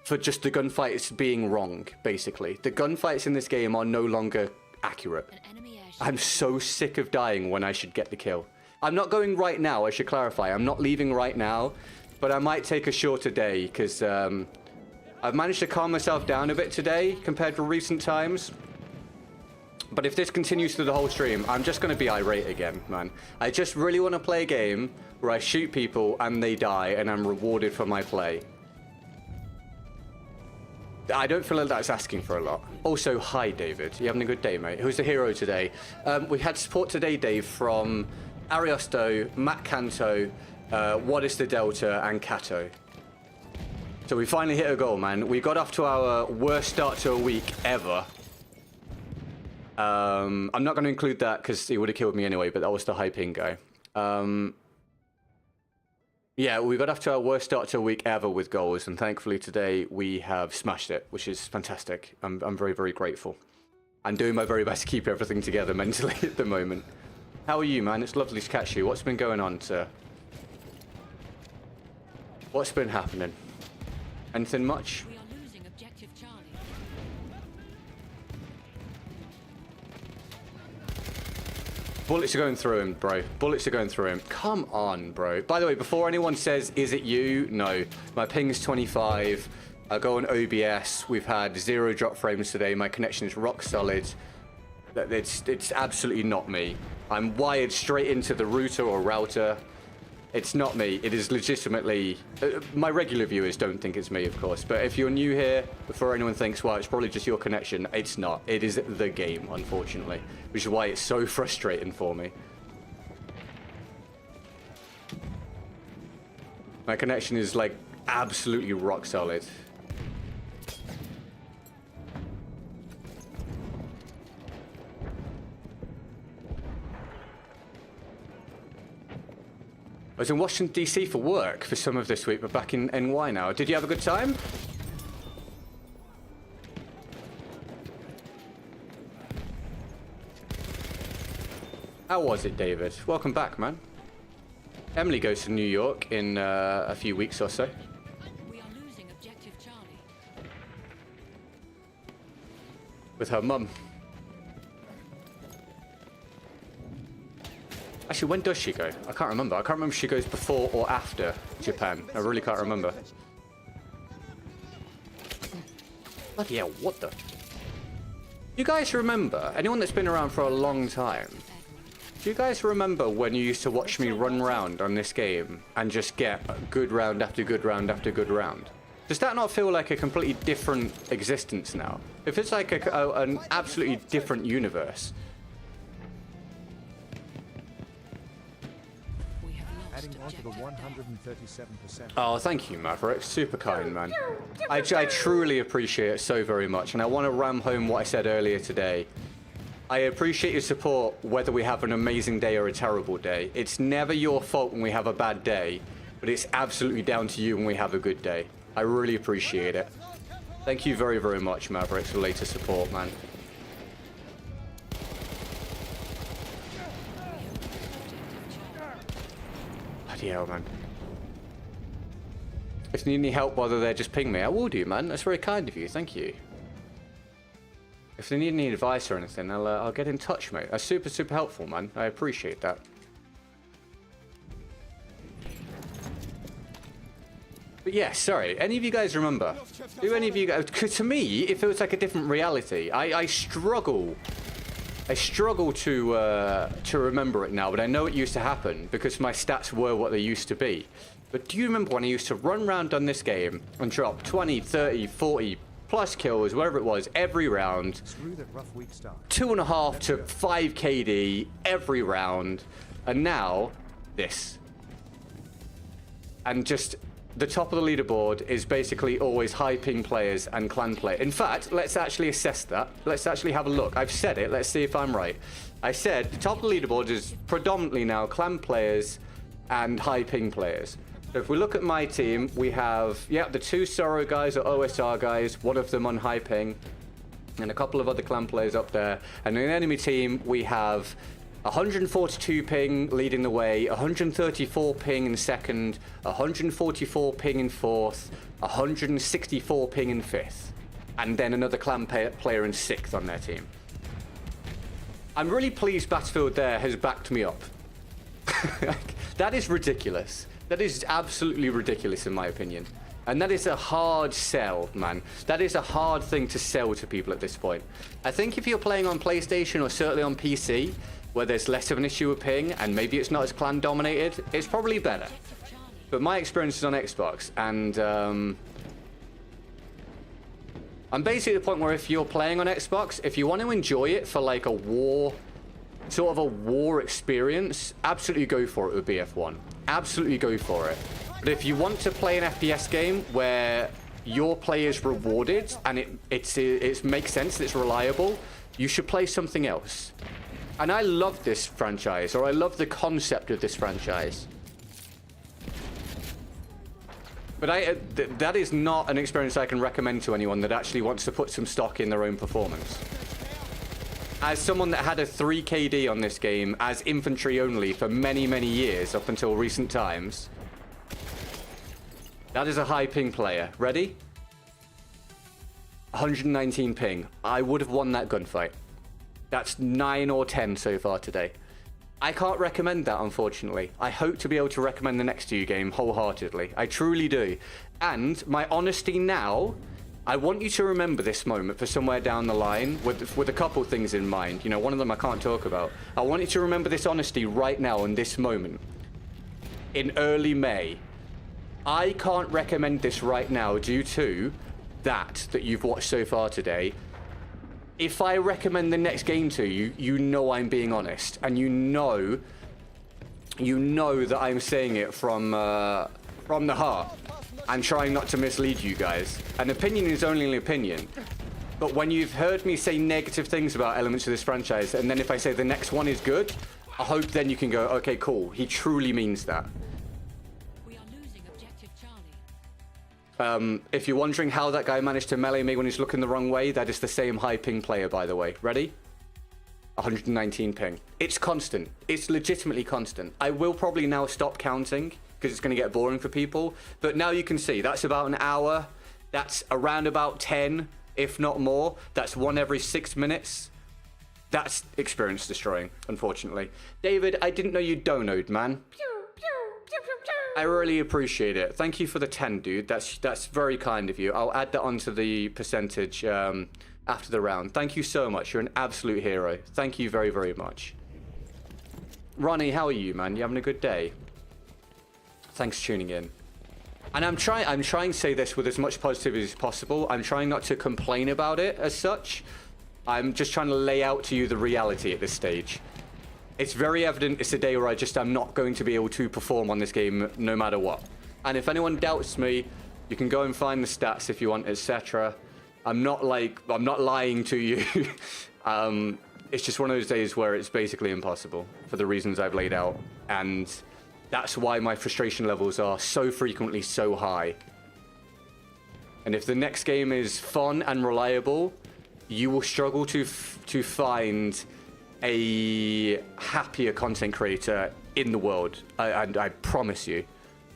S3: For just the gunfights being wrong, basically. The gunfights in this game are no longer accurate. I'm so sick of dying when I should get the kill. I'm not going right now, I should clarify. I'm not leaving right now. But I might take a shorter day, because I've managed to calm myself down a bit today, compared to recent times. But if this continues through the whole stream, I'm just going to be irate again, man. I just really want to play a game where I shoot people and they die, and I'm rewarded for my play. I don't feel like that's asking for a lot. Also, hi, David. You having a good day, mate? Who's the hero today? We had support today, Dave, from Ariosto, Matt Canto, What is the Delta, and Kato. So we finally hit a goal, man. We got off to our worst start to a week ever. I'm not going to include that because he would have killed me anyway, but that was the high ping guy. Yeah, we got off to our worst start to a week ever with goals, and thankfully today we have smashed it, which is fantastic. I'm very, very grateful. I'm doing my very best to keep everything together mentally at the moment. How are you, man? It's lovely to catch you. What's been going on, sir? What's been happening? Anything much?
S1: We are losing objective Charlie.
S3: Bullets are going through him, bro. Bullets are going through him. Come on, bro. By the way, before anyone says, is it you? No. My ping is 25. I go on OBS. We've had 0 drop frames today. My connection is rock solid. It's absolutely not me. I'm wired straight into the router or router. It's not me. It is legitimately... my regular viewers don't think it's me, of course. But if you're new here, before anyone thinks, well, it's probably just your connection, it's not. It is the game, unfortunately. Which is why it's so frustrating for me. My connection is, like, absolutely rock solid. I was in Washington, DC for work for some of this week, but back in NY now. Did you have a good time? How was it, David? Welcome back, man. Emily goes to New York in a few weeks or so.
S1: We are losing objective Charlie.
S3: With her mum. Actually, when does she go? I can't remember. I can't remember if she goes before or after Japan. I really can't remember. Bloody hell, what the? You guys remember, anyone that's been around for a long time, do you guys remember when you used to watch me run round on this game and just get good round after good round after good round? Does that not feel like a completely different existence now? It feels like an absolutely different universe.
S1: We have lost
S4: Adding on to the
S1: objective
S4: 137%.
S3: Oh, thank you, Maverick. Super kind, man. I truly appreciate it so very much, and I want to ram home what I said earlier today. I appreciate your support whether we have an amazing day or a terrible day. It's never your fault when we have a bad day, but it's absolutely down to you when we have a good day. I really appreciate it. Thank you very, very much, Maverick, for later support, man. Bloody hell, man. If you need any help while they're there, just ping me. I will do, man. That's very kind of you. Thank you. If they need any advice or anything, I'll get in touch, mate. That's super, super helpful, man. I appreciate that. But yeah, sorry. Any of you guys remember? Do any of you guys... Because to me, it feels like a different reality. I struggle. I struggle to remember it now, but I know it used to happen because my stats were what they used to be. But do you remember when I used to run around on this game and drop 20, 30, 40 plus kills, whatever it was, every round?
S4: Screw that rough week start.
S3: 2.5 to 5 KD every round. And now, this. And just the top of the leaderboard is basically always high ping players and clan players. In fact, let's actually assess that. Let's actually have a look. I've said it. Let's see if I'm right. I said the top of the leaderboard is predominantly now clan players and high ping players. So if we look at my team, we have, yeah, the 2 Sorrow guys are OSR guys, one of them on high ping, and a couple of other clan players up there. And in the enemy team, we have 142 ping leading the way, 134 ping in second, 144 ping in fourth, 164 ping in fifth, and then another clan player in sixth on their team. I'm really pleased Battlefield there has backed me up. That is ridiculous. That is absolutely ridiculous in my opinion. And that is a hard sell, man. That is a hard thing to sell to people at this point. I think if you're playing on PlayStation or certainly on PC, where there's less of an issue with ping and maybe it's not as clan dominated, it's probably better. But my experience is on Xbox, and I'm basically at the point where if you're playing on Xbox, if you want to enjoy it for like a war, sort of a war experience, absolutely go for it with BF1. Absolutely go for it. But if you want to play an FPS game where your play is rewarded and it makes sense, it's reliable, you should play something else. And I love this franchise, or I love the concept of this franchise. But that is not an experience I can recommend to anyone that actually wants to put some stock in their own performance. As someone that had a 3 KD on this game as infantry only for many, many years up until recent times, that is a high ping player. Ready? 119 ping. I would have won that gunfight. That's 9 or 10 so far today. I can't recommend that, unfortunately. I hope to be able to recommend the next to you game wholeheartedly. I truly do. And my honesty now, I want you to remember this moment for somewhere down the line with a couple things in mind. You know, one of them I can't talk about. I want you to remember this honesty right now in this moment. In early May. I can't recommend this right now due to that you've watched so far today. If I recommend the next game to you, you know I'm being honest, and you know that I'm saying it from the heart. I'm trying not to mislead you guys. An opinion is only an opinion. But when you've heard me say negative things about elements of this franchise, and then if I say the next one is good, I hope then you can go, okay, cool. He truly means that. If you're wondering how that guy managed to melee me when he's looking the wrong way, that is the same high ping player, by the way. Ready? 119 ping. It's constant. It's legitimately constant. I will probably now stop counting because it's going to get boring for people. But now you can see that's about an hour. That's around about 10, if not more. That's 1 every 6 minutes. That's experience destroying, unfortunately. David, I didn't know you donoed, man. I really appreciate it. Thank you for the 10, dude. That's very kind of you. I'll add that onto the percentage after the round. Thank you so much. You're an absolute hero. Thank you very, very much. Ronnie, how are you, man? You having a good day? Thanks for tuning in. And I'm trying to say this with as much positivity as possible. I'm trying not to complain about it as such. I'm just trying to lay out to you the reality at this stage. It's very evident it's a day where I'm not going to be able to perform on this game no matter what. And if anyone doubts me, you can go and find the stats if you want, etc. I'm not lying to you. It's just one of those days where it's basically impossible for the reasons I've laid out. And that's why my frustration levels are so frequently so high. And if the next game is fun and reliable, you will struggle to find a happier content creator in the world. And I promise you.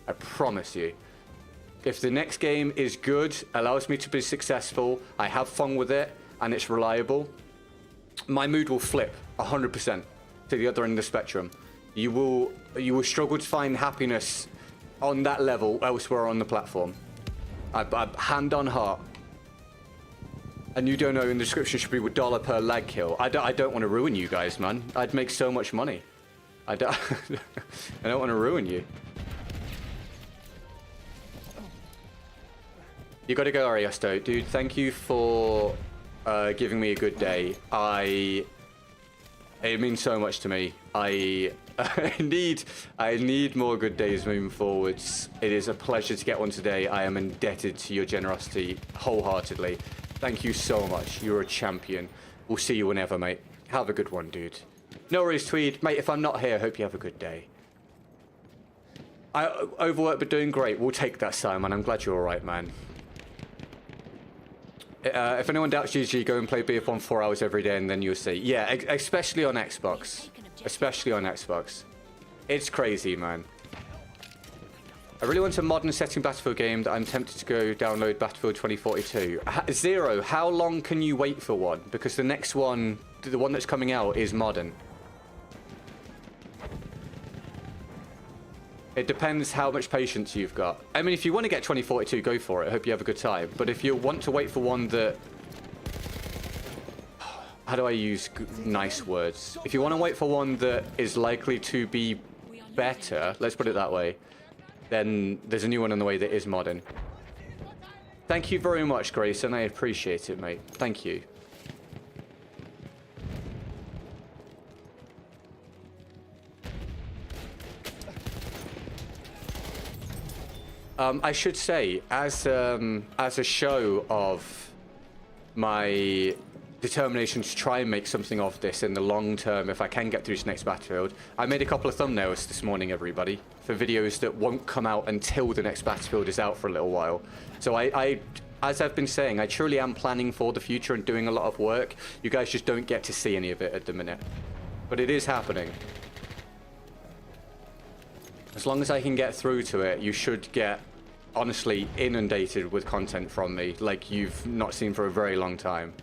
S3: I promise you. If the next game is good, allows me to be successful, I have fun with it, and it's reliable, my mood will flip 100% to the other end of the spectrum. You will struggle to find happiness on that level elsewhere on the platform. I hand on heart. And you don't know, in the description should be $1 per lag kill. I don't want to ruin you guys, man. I'd make so much money. I don't want to ruin you. You gotta go, Ariosto. Dude, thank you for giving me a good day. It means so much to me. I need more good days moving forwards. It is a pleasure to get one today. I am indebted to your generosity wholeheartedly. Thank you so much. You're a champion. We'll see you whenever, mate. Have a good one, dude. No worries, Tweed. Mate, if I'm not here, I hope you have a good day. I overworked but doing great. We'll take that, Simon. I'm glad you're all right, man. If anyone doubts GG, go and play BF1 4 hours every day and then you'll see. Yeah, especially on Xbox. Especially on Xbox. It's crazy, man. I really want a modern setting Battlefield game that I'm tempted to go download Battlefield 2042. Zero, how long can you wait for one? Because the next one, the one that's coming out, is modern. It depends how much patience you've got. I mean, if you want to get 2042, go for it. I hope you have a good time. But if you want to wait for one that... How do I use nice words? If you want to wait for one that is likely to be better, let's put it that way, then there's a new one on the way that is modern. Thank you very much, Grayson. I appreciate it, mate. Thank you. I should say, as a show of my determination to try and make something of this in the long term if I can get through this next battlefield. I made a couple of thumbnails this morning, everybody, for videos that won't come out until the next battlefield is out for a little while. So as I've been saying, I truly am planning for the future and doing a lot of work. You guys just don't get to see any of it at the minute. But it is happening. As long as I can get through to it, you should get, honestly, inundated with content from me like you've not seen for a very long time.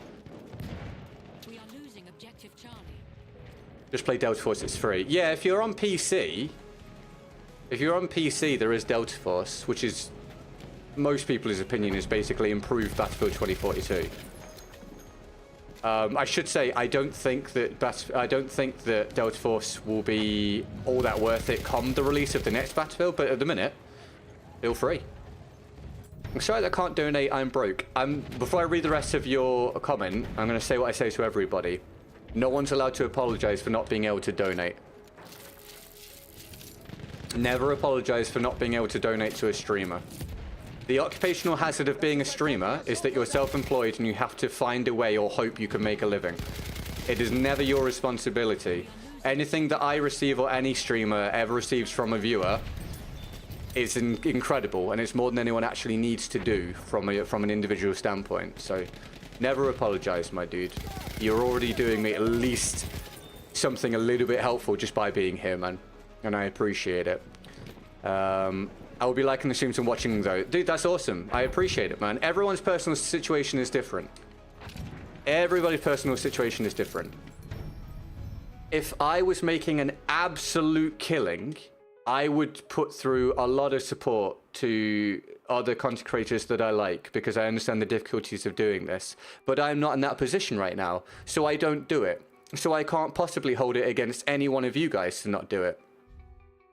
S3: Just play Delta Force, it's free. Yeah, if you're on PC, there is Delta Force, which is most people's opinion is basically improved Battlefield 2042. I should say I don't think that Delta Force will be all that worth it come the release of the next Battlefield, but at the minute, feel free. I'm sorry that I can't donate, I'm broke. Before I read the rest of your comment, I'm going to say what I say to everybody. No one's allowed to apologize for not being able to donate. Never apologize for not being able to donate to a streamer. The occupational hazard of being a streamer is that you're self-employed and you have to find a way or hope you can make a living. It is never your responsibility. Anything that I receive or any streamer ever receives from a viewer is incredible, and it's more than anyone actually needs to do from an individual standpoint. So never apologize, my dude. You're already doing me at least something a little bit helpful just by being here, man. And I appreciate it. I will be liking the streams and watching, though. Dude, that's awesome. I appreciate it, man. Everyone's personal situation is different. Everybody's personal situation is different. If I was making an absolute killing, I would put through a lot of support to other content creators that I like, because I understand the difficulties of doing this. But I'm not in that position right now, so I don't do it. So I can't possibly hold it against any one of you guys to not do it.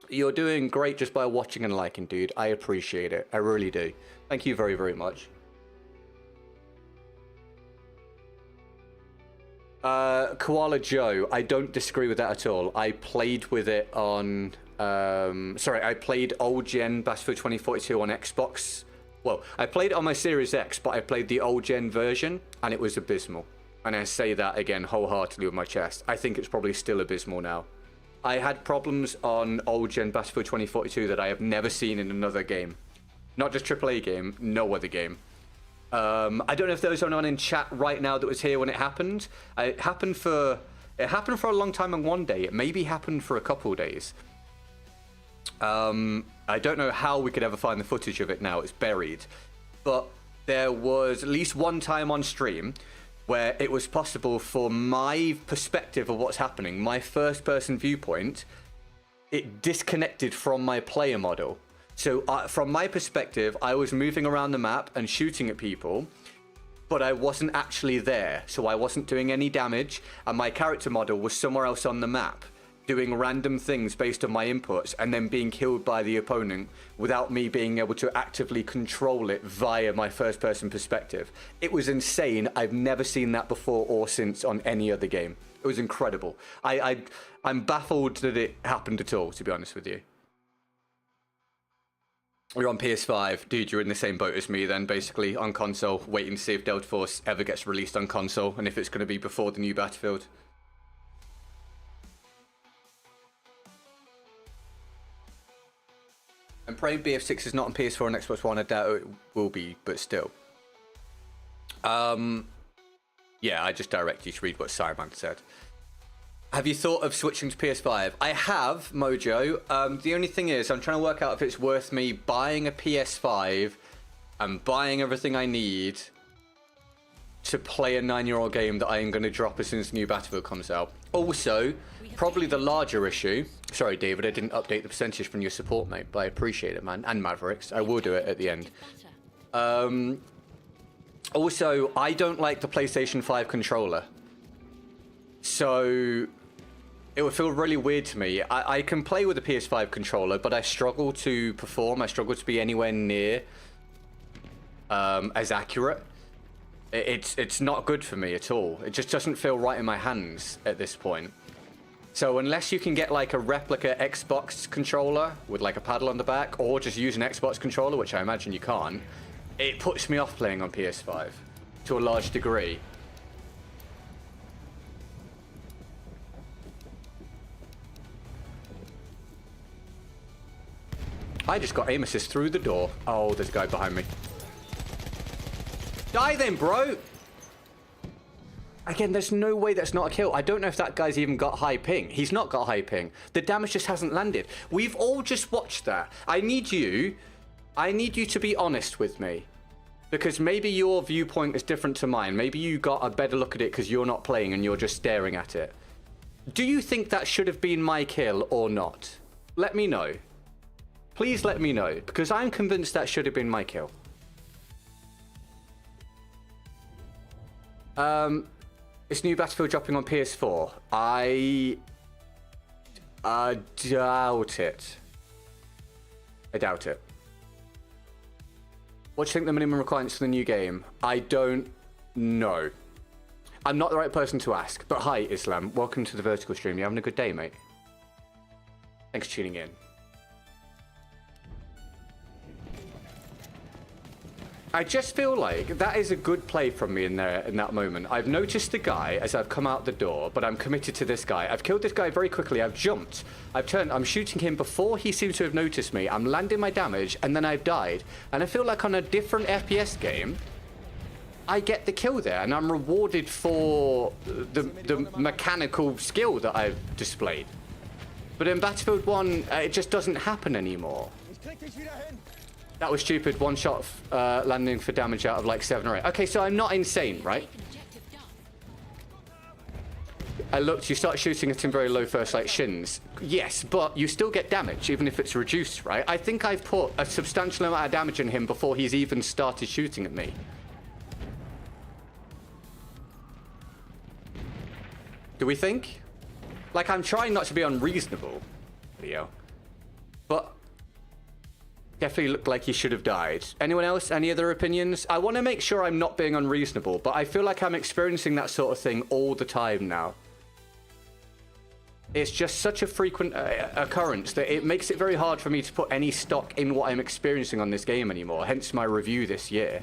S3: You're doing great just by watching and liking, dude. I appreciate it. I really do. Thank you very, very much. Koala Joe, I don't disagree with that at all. I played with it on... I played old gen Battlefield 2042 on Xbox. Well, I played it on my Series X, but I played the old gen version, and it was abysmal. And I say that again wholeheartedly with my chest. I think it's probably still abysmal now. I had problems on old gen Battlefield 2042 that I have never seen in another game. Not just AAA game, no other game. I don't know if there was anyone in chat right now that was here when it happened. It happened for a long time and one day. It maybe happened for a couple days. I don't know how we could ever find the footage of it now. It's buried. But there was at least one time on stream where it was possible for my perspective of what's happening, my first-person viewpoint, it disconnected from my player model. So from my perspective, I was moving around the map and shooting at people, but I wasn't actually there. So I wasn't doing any damage, and my character model was somewhere else on the map, doing random things based on my inputs and then being killed by the opponent without me being able to actively control it via my first person perspective. It was insane. I've never seen that before or since on any other game. It was incredible. I'm baffled that it happened at all, to be honest with you. You're on PS5. Dude, you're in the same boat as me then, basically, on console, waiting to see if Delta Force ever gets released on console and if it's going to be before the new Battlefield. I'm praying BF6 is not on PS4 and Xbox One. I doubt it will be, but still. Yeah, I just direct you to read what Sidearm said. Have you thought of switching to PS5? I have, Mojo. The only thing is, I'm trying to work out if it's worth me buying a PS5 and buying everything I need to play a 9-year-old game that I am going to drop as soon as the new Battlefield comes out. Also, probably the larger issue... Sorry, David, I didn't update the percentage from your support, mate, but I appreciate it, man. And Mavericks. I will do it at the end. Also, I don't like the PlayStation 5 controller. So, it would feel really weird to me. I can play with a PS5 controller, but I struggle to perform. I struggle to be anywhere near as accurate. It's not good for me at all. It just doesn't feel right in my hands at this point. So unless you can get like a replica Xbox controller with like a paddle on the back, or just use an Xbox controller, which I imagine you can't, it puts me off playing on PS5 to a large degree. I just got aim assist through the door. Oh, there's a guy behind me. Die then, bro! Again, there's no way that's not a kill. I don't know if that guy's even got high ping. He's not got high ping. The damage just hasn't landed. We've all just watched that. I need you to be honest with me. Because maybe your viewpoint is different to mine. Maybe you got a better look at it because you're not playing and you're just staring at it. Do you think that should have been my kill or not? Let me know. Please let me know. Because I'm convinced that should have been my kill. Is new Battlefield dropping on PS4? I doubt it. I doubt it. What do you think the minimum requirements for the new game? I don't know. I'm not the right person to ask. But hi, Islam. Welcome to the Vertical stream. You having a good day, mate? Thanks for tuning in. I just feel like that is a good play from me in there in that moment. I've noticed the guy as I've come out the door, but I'm committed to this guy. I've killed this guy very quickly. I've jumped. I've turned. I'm shooting him before he seems to have noticed me. I'm landing my damage, and then I've died. And I feel like on a different FPS game, I get the kill there, and I'm rewarded for the mechanical skill that I've displayed. But in Battlefield 1, it just doesn't happen anymore. That was stupid. One shot landing for damage out of like 7 or 8. Okay, so I'm not insane, right? I looked, you start shooting at him very low first, like shins. Yes, but you still get damage, even if it's reduced, right? I think I've put a substantial amount of damage in him before he's even started shooting at me. Do we think? Like, I'm trying not to be unreasonable, Leo. But definitely looked like he should have died. Anyone else? Any other opinions? I want to make sure I'm not being unreasonable, but I feel like I'm experiencing that sort of thing all the time now. It's just such a frequent occurrence that it makes it very hard for me to put any stock in what I'm experiencing on this game anymore, hence my review this year.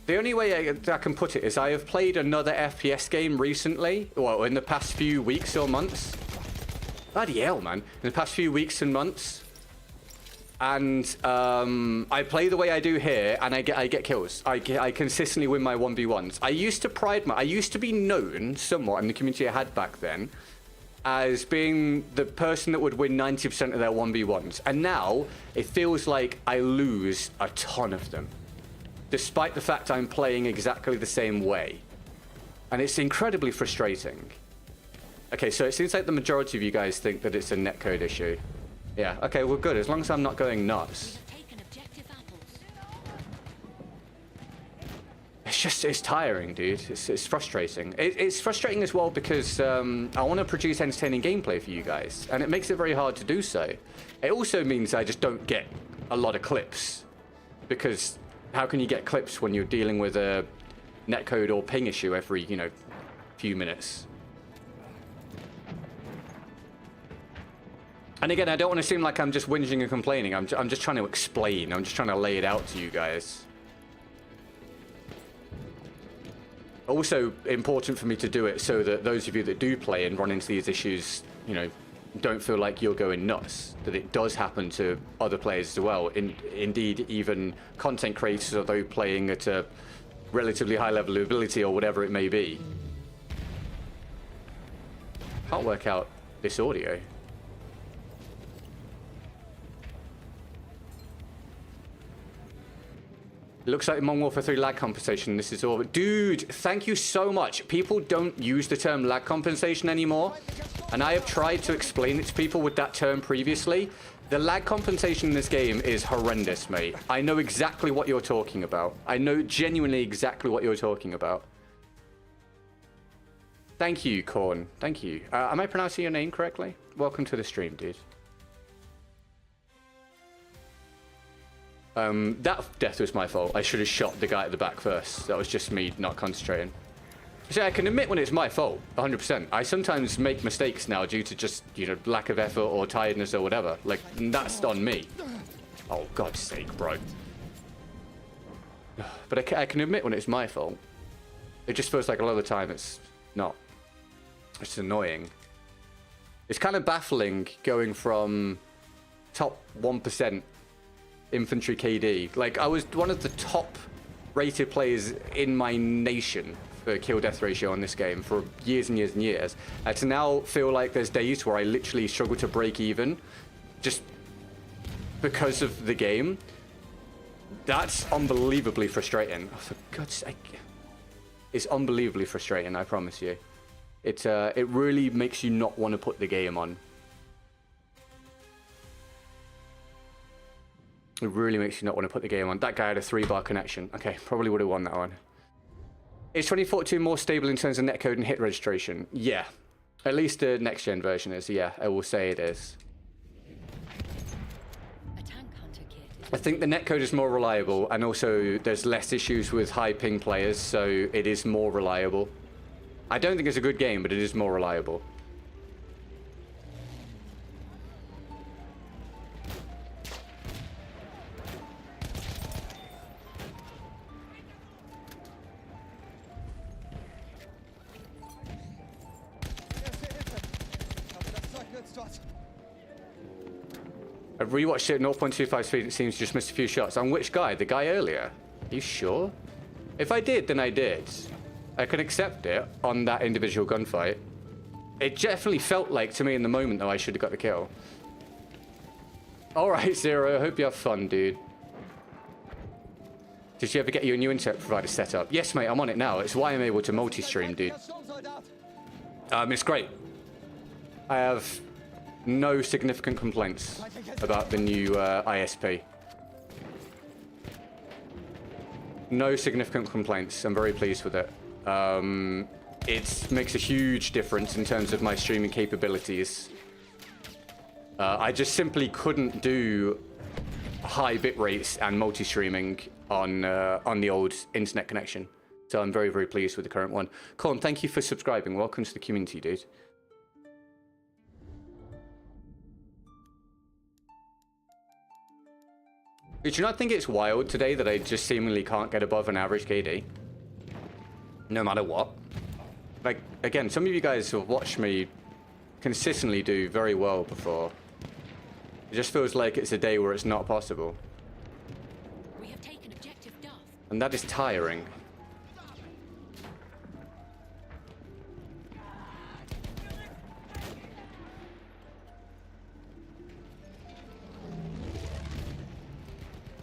S3: The only way I can put it is I have played another FPS game recently, well, in the past few weeks or months. Bloody hell, man. In the past few weeks and months. And I play the way I do here, and I get kills. I consistently win my 1v1s. I used to be known somewhat in the community I had back then as being the person that would win 90% of their 1v1s. And now it feels like I lose a ton of them, despite the fact I'm playing exactly the same way. And it's incredibly frustrating. Okay, so it seems like the majority of you guys think that it's a netcode issue. Yeah, okay, well good, as long as I'm not going nuts. It's tiring, dude. It's frustrating. It's frustrating as well because I want to produce entertaining gameplay for you guys, and it makes it very hard to do so. It also means I just don't get a lot of clips, because how can you get clips when you're dealing with a netcode or ping issue every, few minutes? And again, I don't want to seem like I'm just whinging and complaining. I'm just trying to explain. I'm just trying to lay it out to you guys. Also important for me to do it so that those of you that do play and run into these issues, don't feel like you're going nuts. That it does happen to other players as well. Indeed, even content creators, although playing at a relatively high level of ability or whatever it may be. Can't work out this audio. It looks like Modern Warfare 3 lag compensation. This is all. Dude, thank you so much. People don't use the term lag compensation anymore. And I have tried to explain it to people with that term previously. The lag compensation in this game is horrendous, mate. I know exactly what you're talking about. I know genuinely exactly what you're talking about. Thank you, Korn. Thank you. Am I pronouncing your name correctly? Welcome to the stream, dude. That death was my fault. I should have shot the guy at the back first. That was just me not concentrating. So I can admit when it's my fault, 100%. I sometimes make mistakes now due to just, lack of effort or tiredness or whatever. Like, that's on me. Oh, God's sake, bro. But I can admit when it's my fault. It just feels like a lot of the time it's not. It's annoying. It's kind of baffling going from top 1% infantry KD. Like, I was one of the top rated players in my nation for kill death ratio on this game for years and years and years. To now feel like there's days where I literally struggle to break even just because of the game. That's unbelievably frustrating. Oh, for God's sake. It's unbelievably frustrating, I promise you. It really makes you not want to put the game on. It really makes you not want to put the game on. That guy had a 3-bar connection. Okay, probably would have won that one. Is 2042 more stable in terms of netcode and hit registration? Yeah. At least the next gen version is, yeah, I will say it is. I think the netcode is more reliable, and also there's less issues with high ping players, so it is more reliable. I don't think it's a good game, but it is more reliable. I've rewatched it at 0.25 speed. It seems just missed a few shots. On which guy? The guy earlier? Are you sure? If I did, then I did. I can accept it on that individual gunfight. It definitely felt like to me in the moment, though, I should have got the kill. All right, Zero. I hope you have fun, dude. Did you ever get your new internet provider set up? Yes, mate. I'm on it now. It's why I'm able to multi-stream, dude. It's great. I have no significant complaints about the new ISP. No significant complaints. I'm very pleased with it. It makes a huge difference in terms of my streaming capabilities. I just simply couldn't do high bit rates and multi-streaming on the old internet connection. So I'm very, very pleased with the current one. Colin, thank you for subscribing. Welcome to the community, dude. Did you not think it's wild today that I just seemingly can't get above an average KD? No matter what. Like, again, some of you guys have watched me consistently do very well before. It just feels like it's a day where it's not possible.
S1: We have taken objective Duff.
S3: And that is tiring.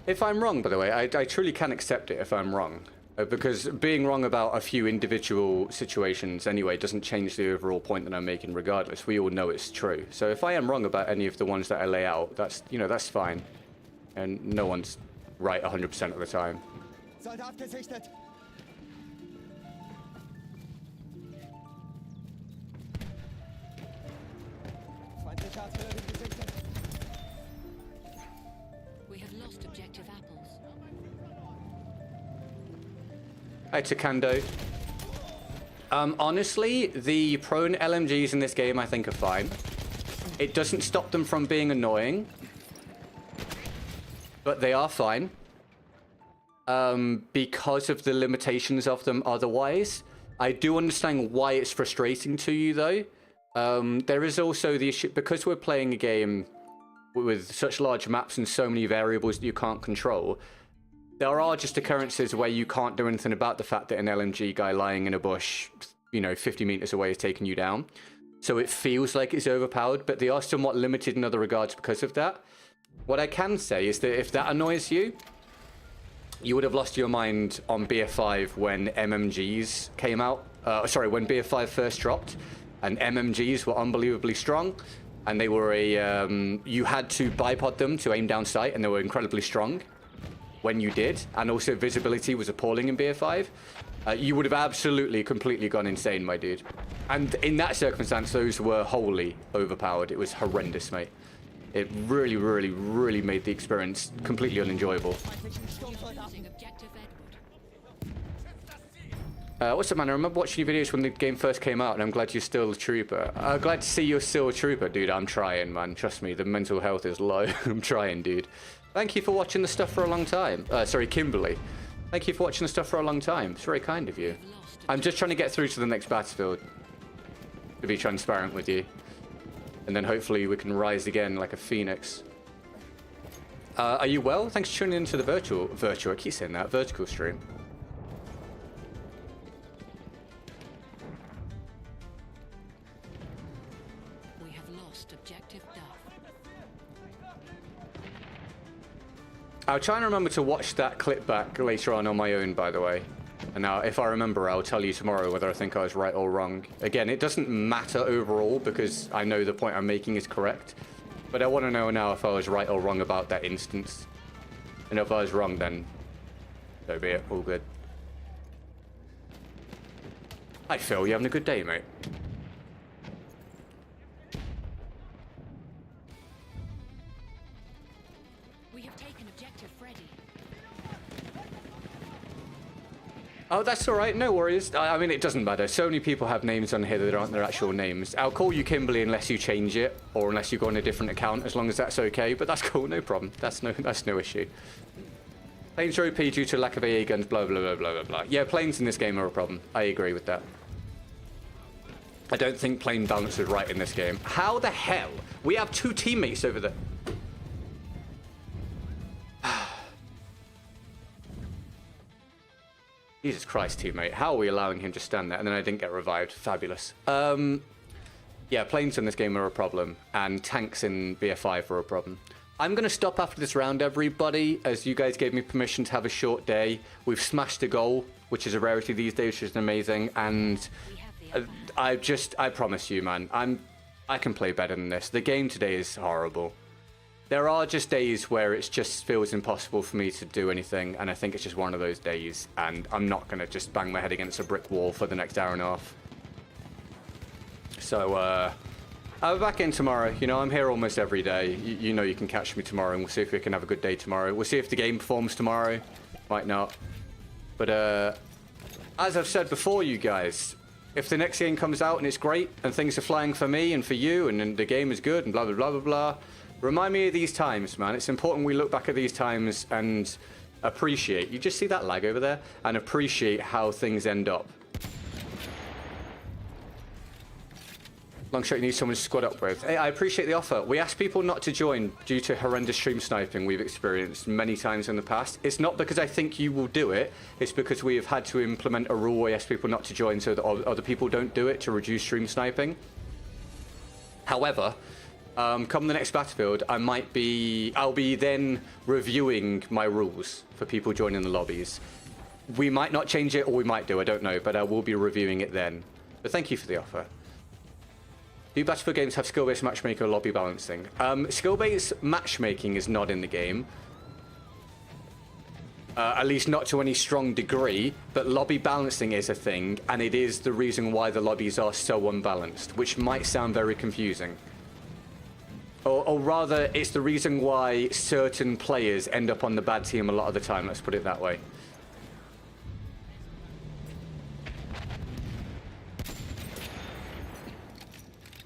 S3: If I'm wrong, by the way, I truly can accept it if I'm wrong. Because being wrong about a few individual situations anyway doesn't change the overall point that I'm making regardless. We all know it's true. So if I am wrong about any of the ones that I lay out, that's, you know, that's fine. And no one's right 100% of the time.
S2: Soldat gesichtet. Feindliche Artillerie gesichtet.
S1: We have lost objective apples.
S3: Hi, Takando. Honestly, the prone LMGs in this game I think are fine. It doesn't stop them from being annoying, but they are fine. Because of the limitations of them otherwise. I do understand why it's frustrating to you, though. There is also the issue, because we're playing a game with such large maps and so many variables that you can't control, there are just occurrences where you can't do anything about the fact that an LMG guy lying in a bush, you know, 50 meters away is taking you down. So it feels like it's overpowered, but they are somewhat limited in other regards because of that. What I can say is that if that annoys you, you would have lost your mind on BF5 when MMGs came out. Sorry, when BF5 first dropped, and MMGs were unbelievably strong, and they were a you had to bipod them to aim down sight, and they were incredibly strong when you did, and also visibility was appalling in BF5. You would have absolutely, completely gone insane, my dude. And in that circumstance, those were wholly overpowered. It was horrendous, mate. It really, really, really made the experience completely unenjoyable.
S1: Losing objective Edward.
S3: What's up, man? I remember watching your videos when the game first came out, and I'm glad you're still a trooper. Glad to see you're still a trooper, dude. I'm trying, man. Trust me, the mental health is low. I'm trying, dude. Thank you for watching the stuff for a long time. Sorry, Kimberly. Thank you for watching the stuff for a long time. It's very kind of you. I'm just trying to get through to the next battlefield, to be transparent with you. And then hopefully we can rise again like a phoenix. Are you well? Thanks for tuning into the virtual, I keep saying that, vertical stream.
S1: We have lost objective Duff.
S3: I'll try and remember to watch that clip back later on my own, by the way. And now, if I remember, I'll tell you tomorrow whether I think I was right or wrong. Again, it doesn't matter overall because I know the point I'm making is correct. But I want to know now if I was right or wrong about that instance. And if I was wrong, then so be it. All good. Hi, Phil. You having a good day, mate?
S1: We have taken objective Freddy.
S3: Oh, that's all right. No worries. I mean, it doesn't matter. So many people have names on here that aren't their actual names. I'll call you Kimberly unless you change it or unless you go on a different account, as long as that's okay. But that's cool. No problem. That's no issue. Planes are OP due to lack of AA guns, blah, blah, blah, blah, blah, blah. Yeah, planes in this game are a problem. I agree with that. I don't think plane balance is right in this game. How the hell? We have two teammates over there. Jesus Christ, teammate. How are we allowing him to stand there? And then I didn't get revived. Fabulous. Yeah, planes in this game are a problem. And tanks in BF5 are a problem. I'm going to stop after this round, everybody, as you guys gave me permission to have a short day. We've smashed a goal, which is a rarity these days, which is amazing. And I promise you, man, I can play better than this. The game today is horrible. There are just days where it just feels impossible for me to do anything, and I think it's just one of those days, and I'm not going to just bang my head against a brick wall for the next hour and a half. So, I'll be back in tomorrow. You know, I'm here almost every day. You know you can catch me tomorrow, and we'll see if we can have a good day tomorrow. We'll see if the game performs tomorrow. Might not. But, as I've said before, you guys, if the next game comes out and it's great, and things are flying for me and for you, and the game is good, and blah, blah, blah, blah, blah, remind me of these times, man. It's important we look back at these times and appreciate. You just see that lag over there? And appreciate how things end up. Long shot you need someone to squad up with. Hey, I appreciate the offer. We asked people not to join due to horrendous stream sniping we've experienced many times in the past. It's not because I think you will do it. It's because we have had to implement a rule where we ask people not to join so that other people don't do it to reduce stream sniping. However, come the next battlefield, I'll be then reviewing my rules for people joining the lobbies. We might not change it, or we might do, I don't know, but I will be reviewing it then. But thank you for the offer. Do Battlefield games have skill-based matchmaking or lobby balancing? Skill-based matchmaking is not in the game. At least not to any strong degree, but lobby balancing is a thing, and it is the reason why the lobbies are so unbalanced, which might sound very confusing. Or rather, it's the reason why certain players end up on the bad team a lot of the time, let's put it that way.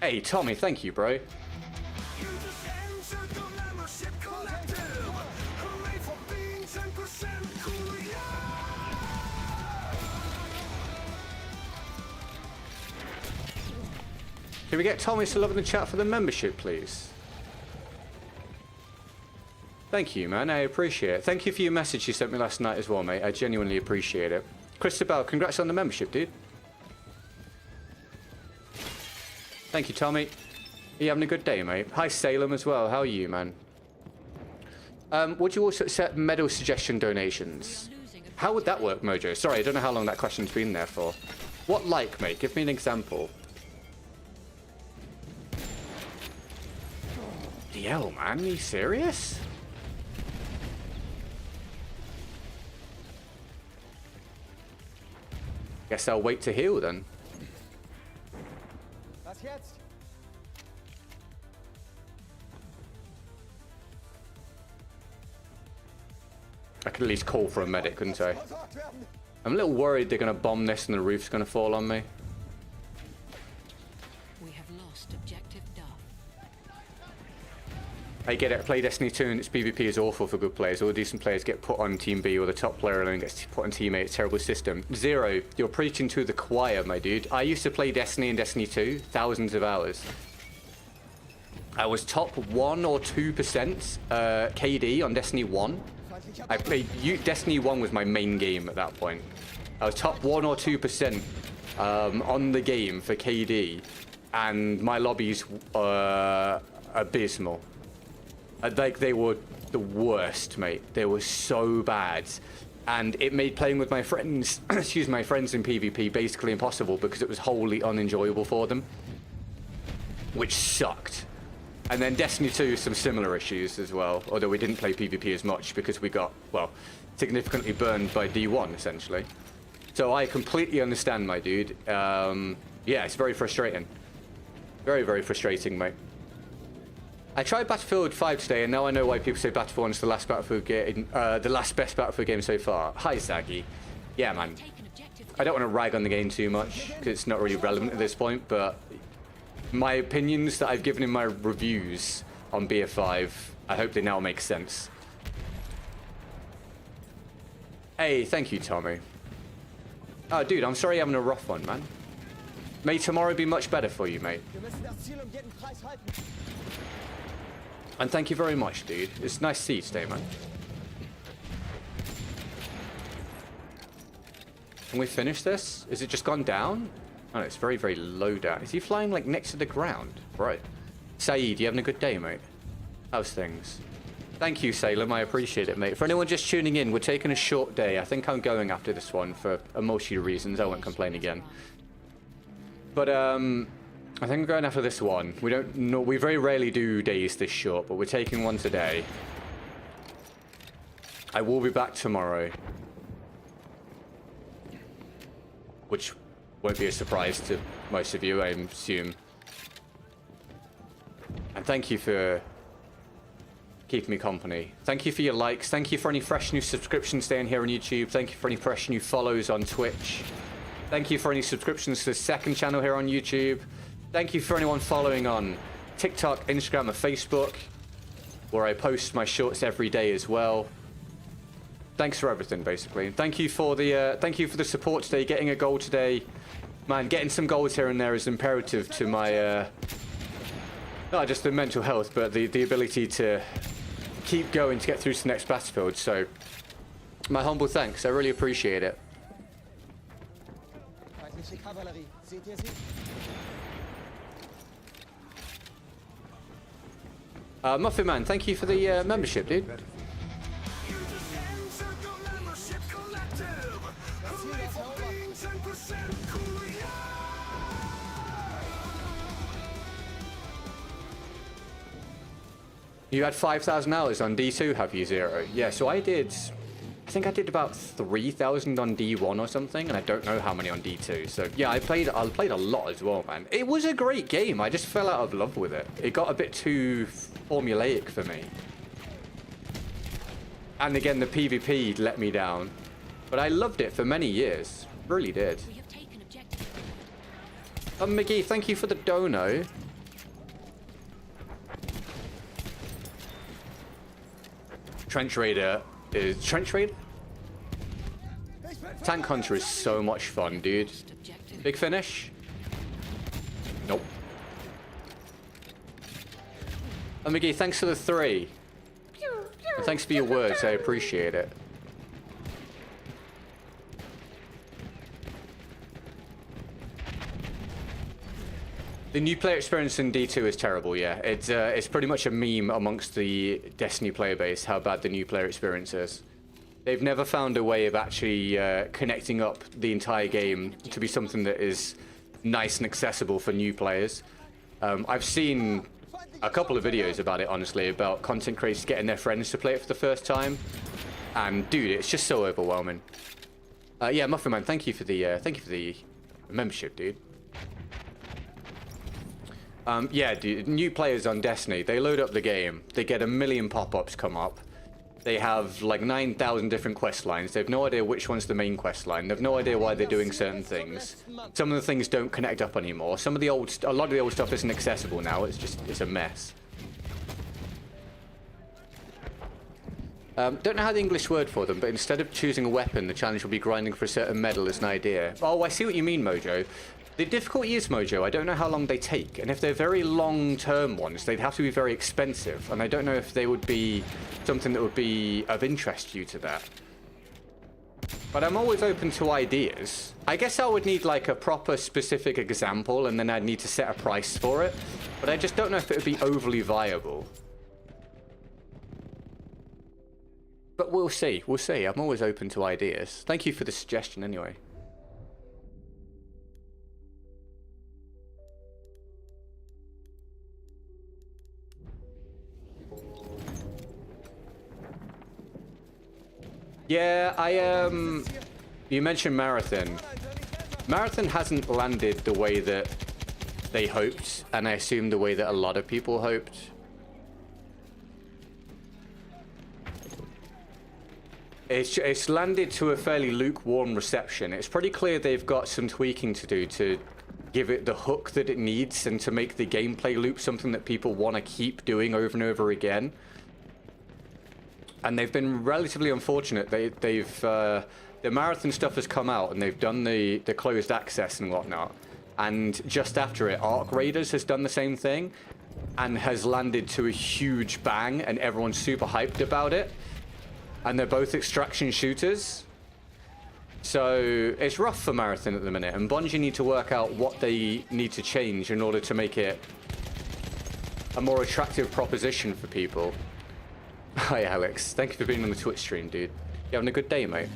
S3: Hey, Tommy, thank you, bro. Can we get Tommy to love in the chat for the membership, please? Thank you, man. I appreciate it. Thank you for your message you sent me last night as well, mate. I genuinely appreciate it. Christabel, congrats on the membership, dude. Thank you, Tommy. Are you having a good day, mate? Hi, Salem, as well. How are you, man? Would you also accept medal suggestion donations? How would that work, Mojo? Sorry, I don't know how long that question's been there for. What like, mate? Give me an example. The hell, man? Are you serious? Guess I'll wait to heal then.
S2: Was jetzt?
S3: I could at least call for a medic, couldn't I?
S2: Versorgt werden.
S3: I'm a little worried they're going to bomb this and the roof's going to fall on me.
S1: We have lost objective Duff.
S3: I get it. I play Destiny 2 and its PvP is awful for good players. All decent players get put on Team B, or the top player alone gets put on Team A. It's a terrible system. Zero, you're preaching to the choir, my dude. I used to play Destiny and Destiny 2 thousands of hours. I was top 1 or 2% KD on Destiny 1. I played Destiny 1 was my main game at that point. I was top 1 or 2% on the game for KD, and my lobbies were abysmal. Like, they were the worst, mate. They were so bad. And it made playing with my friends, excuse me, my friends in PvP basically impossible because it was wholly unenjoyable for them. Which sucked. And then Destiny 2, some similar issues as well. Although we didn't play PvP as much because we got, well, significantly burned by D1, essentially. So I completely understand, my dude. Yeah, it's very frustrating. Very, very frustrating, mate. I tried Battlefield 5 today, and now I know why people say Battlefield 1 is the last Battlefield game, the last best Battlefield game so far. Hi, Zaggy. Yeah, man. I don't want to rag on the game too much because it's not really relevant at this point, but my opinions that I've given in my reviews on BF5, I hope they now make sense. Hey, thank you, Tommy. Oh, dude, I'm sorry you're having a rough one, man. May tomorrow be much better for you, mate. And thank you very much, dude. It's nice to see you today, man. Can we finish this? Is it just gone down? Oh, no, it's very, very low down. Is he flying, like, next to the ground? Right. Saeed, you having a good day, mate? How's things? Thank you, Salem. I appreciate it, mate. For anyone just tuning in, we're taking a short day. I think I'm going after this one for a multitude of reasons. I won't complain again. But, I think I'm going after this one. We don't know, we very rarely do days this short, but we're taking one today. I will be back tomorrow. Which won't be a surprise to most of you, I assume. And thank you for keeping me company. Thank you for your likes. Thank you for any fresh new subscriptions staying here on YouTube. Thank you for any fresh new follows on Twitch. Thank you for any subscriptions to the second channel here on YouTube. Thank you for anyone following on TikTok, Instagram, and Facebook, where I post my shorts every day as well. Thanks for everything, basically. And thank you for the support today. Getting a goal today, man. Getting some goals here and there is imperative to my not just the mental health, but the ability to keep going to get through to the next battlefield. So, my humble thanks. I really appreciate it. Muffin Man, thank you for the membership, dude. You had 5,000 hours on D2, have you, Zero? Yeah, so I think I did about 3,000 on D1 or something, and I don't know how many on D2. So yeah, I played a lot as well, man. It was a great game. I just fell out of love with it. It got a bit too formulaic for me. And again, the PvP let me down. But I loved it for many years. Really did. McGee, thank you for the dono. Trench Raider is... Trench Raider? Tank Hunter is so much fun, dude. Big finish? Nope. And McGee, thanks for the 3. And thanks for your words, I appreciate it. The new player experience in D2 is terrible, yeah. It's pretty much a meme amongst the Destiny player base, how bad the new player experience is. They've never found a way of actually connecting up the entire game to be something that is nice and accessible for new players. I've seen a couple of videos about it, honestly, about content creators getting their friends to play it for the first time. And dude, it's just so overwhelming. Yeah, Muffin Man, thank you for the membership, dude. Yeah, dude, new players on Destiny, they load up the game, they get 1 million pop-ups come up, they have like 9,000 different quest lines, they have no idea which one's the main quest line, they have no idea why they're doing certain things. Some of the things don't connect up anymore, a lot of the old stuff isn't accessible now, it's a mess. Don't know how the English word for them, but instead of choosing a weapon, the challenge will be grinding for a certain medal as an idea. Oh, I see what you mean, Mojo. The difficulty is, Mojo, I don't know how long they take. And if they're very long-term ones, they'd have to be very expensive. And I don't know if they would be something that would be of interest to you to that. But I'm always open to ideas. I guess I would need like a proper specific example, and then I'd need to set a price for it. But I just don't know if it would be overly viable. But we'll see. We'll see. I'm always open to ideas. Thank you for the suggestion anyway. Yeah, you mentioned Marathon. Marathon hasn't landed the way that they hoped, and I assume the way that a lot of people hoped. It's landed to a fairly lukewarm reception. It's pretty clear they've got some tweaking to do to give it the hook that it needs and to make the gameplay loop something that people want to keep doing over and over again. And they've been relatively unfortunate. The Marathon stuff has come out, and they've done the closed access and whatnot. And just after it, Arc Raiders has done the same thing and has landed to a huge bang, and everyone's super hyped about it. And they're both extraction shooters. So it's rough for Marathon at the minute, and Bungie need to work out what they need to change in order to make it a more attractive proposition for people. Hi, Alex. Thank you for being on the Twitch stream, dude. You having a good day, mate?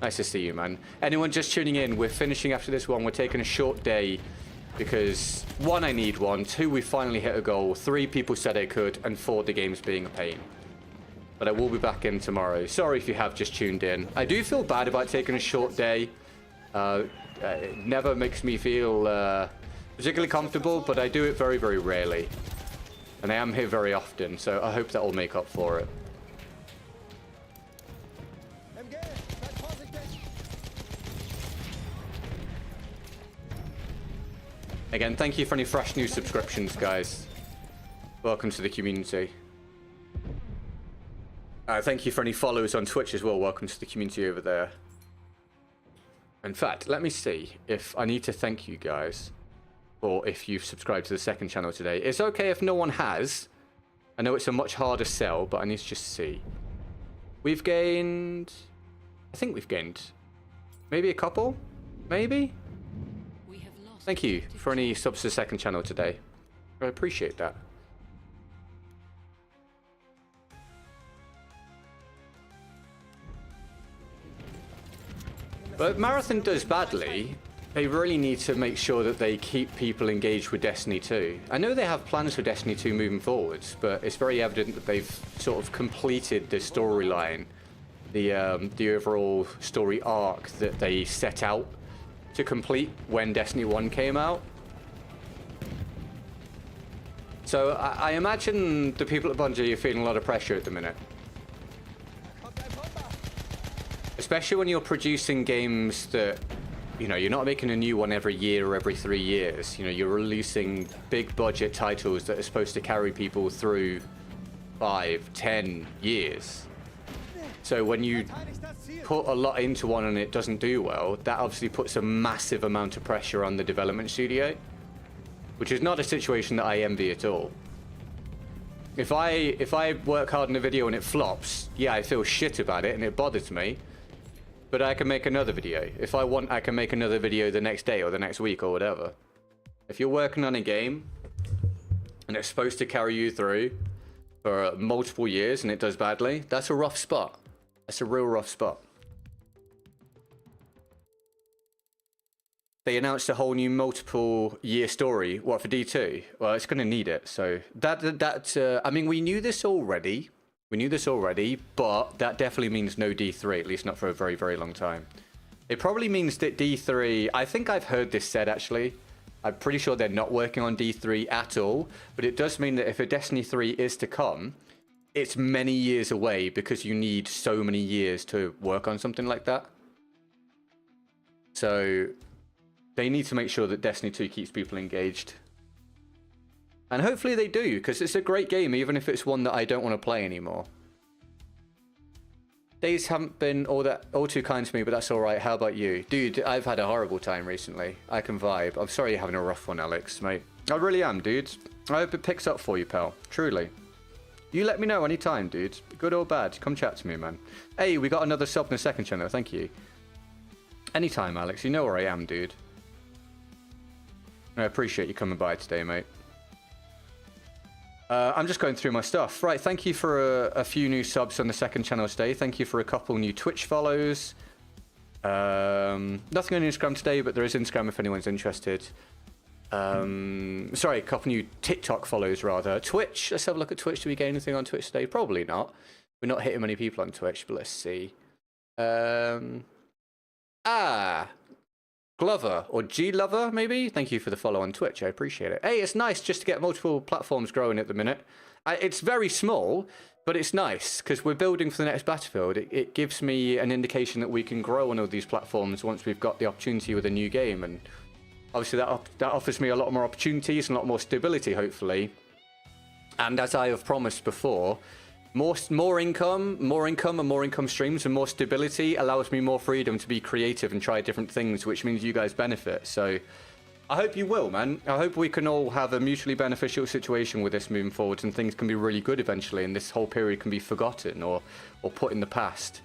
S3: Nice to see you, man. Anyone just tuning in, we're finishing after this one. We're taking a short day because, 1, I need one. 2, we finally hit a goal. 3, people said I could. And 4, the game's being a pain. But I will be back in tomorrow. Sorry if you have just tuned in. I do feel bad about taking a short day. It never makes me feel particularly comfortable, but I do it very, very rarely. And I am here very often, so I hope that will make up for it. Again, thank you for any fresh new subscriptions, guys. Welcome to the community. Thank you for any follows on Twitch as well. Welcome to the community over there. In fact, let me see if I need to thank you guys, or if you've subscribed to the second channel today. It's okay if no one has. I know it's a much harder sell, but I need to just see. We've gained... I think we've gained maybe a couple? Maybe?
S1: We have lost
S3: Thank you for any subs to the second channel today. I appreciate that. But if Marathon does badly, they really need to make sure that they keep people engaged with Destiny 2. I know they have plans for Destiny 2 moving forwards, but it's very evident that they've sort of completed the storyline, the overall story arc that they set out to complete when Destiny 1 came out. So I imagine the people at Bungie are feeling a lot of pressure at the minute. Especially when you're producing games that, you know, you're not making a new one every year or every 3 years. You know, you're releasing big budget titles that are supposed to carry people through 5, 10 years. So when you put a lot into one and it doesn't do well, that obviously puts a massive amount of pressure on the development studio, which is not a situation that I envy at all. If I work hard on a video and it flops, yeah, I feel shit about it and it bothers me. But I can make another video. If I want, I can make another video the next day or the next week or whatever. If you're working on a game and it's supposed to carry you through for multiple years and it does badly, that's a rough spot. That's a real rough spot. They announced a whole new multiple year story. What, for D2? Well, it's going to need it. So I mean, we knew this already. We knew this already, but that definitely means no D3, at least not for a very, very long time. It probably means that D3, I think I've heard this said actually. I'm pretty sure they're not working on D3 at all, but it does mean that if a Destiny 3 is to come, it's many years away because you need so many years to work on something like that. So they need to make sure that Destiny 2 keeps people engaged. And hopefully they do, because it's a great game, even if it's one that I don't want to play anymore. Days haven't been all too kind to me, but that's all right. How about you? Dude, I've had a horrible time recently. I can vibe. I'm sorry you're having a rough one, Alex, mate. I really am, dude. I hope it picks up for you, pal. Truly. You let me know anytime, dude. Good or bad. Come chat to me, man. Hey, we got another sub in the second channel. Thank you. Anytime, Alex. You know where I am, dude. I appreciate you coming by today, mate. I'm just going through my stuff. Right, thank you for a few new subs on the second channel today. Thank you for a couple new Twitch follows. Nothing on Instagram today, but there is Instagram if anyone's interested. Sorry, a couple new TikTok follows, rather. Twitch, let's have a look at Twitch. Do we get anything on Twitch today? Probably not. We're not hitting many people on Twitch, but let's see. Glover, or G-Lover, maybe? Thank you for the follow on Twitch. I appreciate it. Hey, it's nice just to get multiple platforms growing at the minute. It's very small, but it's nice, because we're building for the next Battlefield. It gives me an indication that we can grow on all these platforms once we've got the opportunity with a new game. And obviously that offers me a lot more opportunities and a lot more stability, hopefully. And as I have promised before, more income and more income streams and more stability allows me more freedom to be creative and try different things, which means you guys benefit. So I hope you will, man. I hope we can all have a mutually beneficial situation with this moving forward and things can be really good eventually and this whole period can be forgotten or put in the past.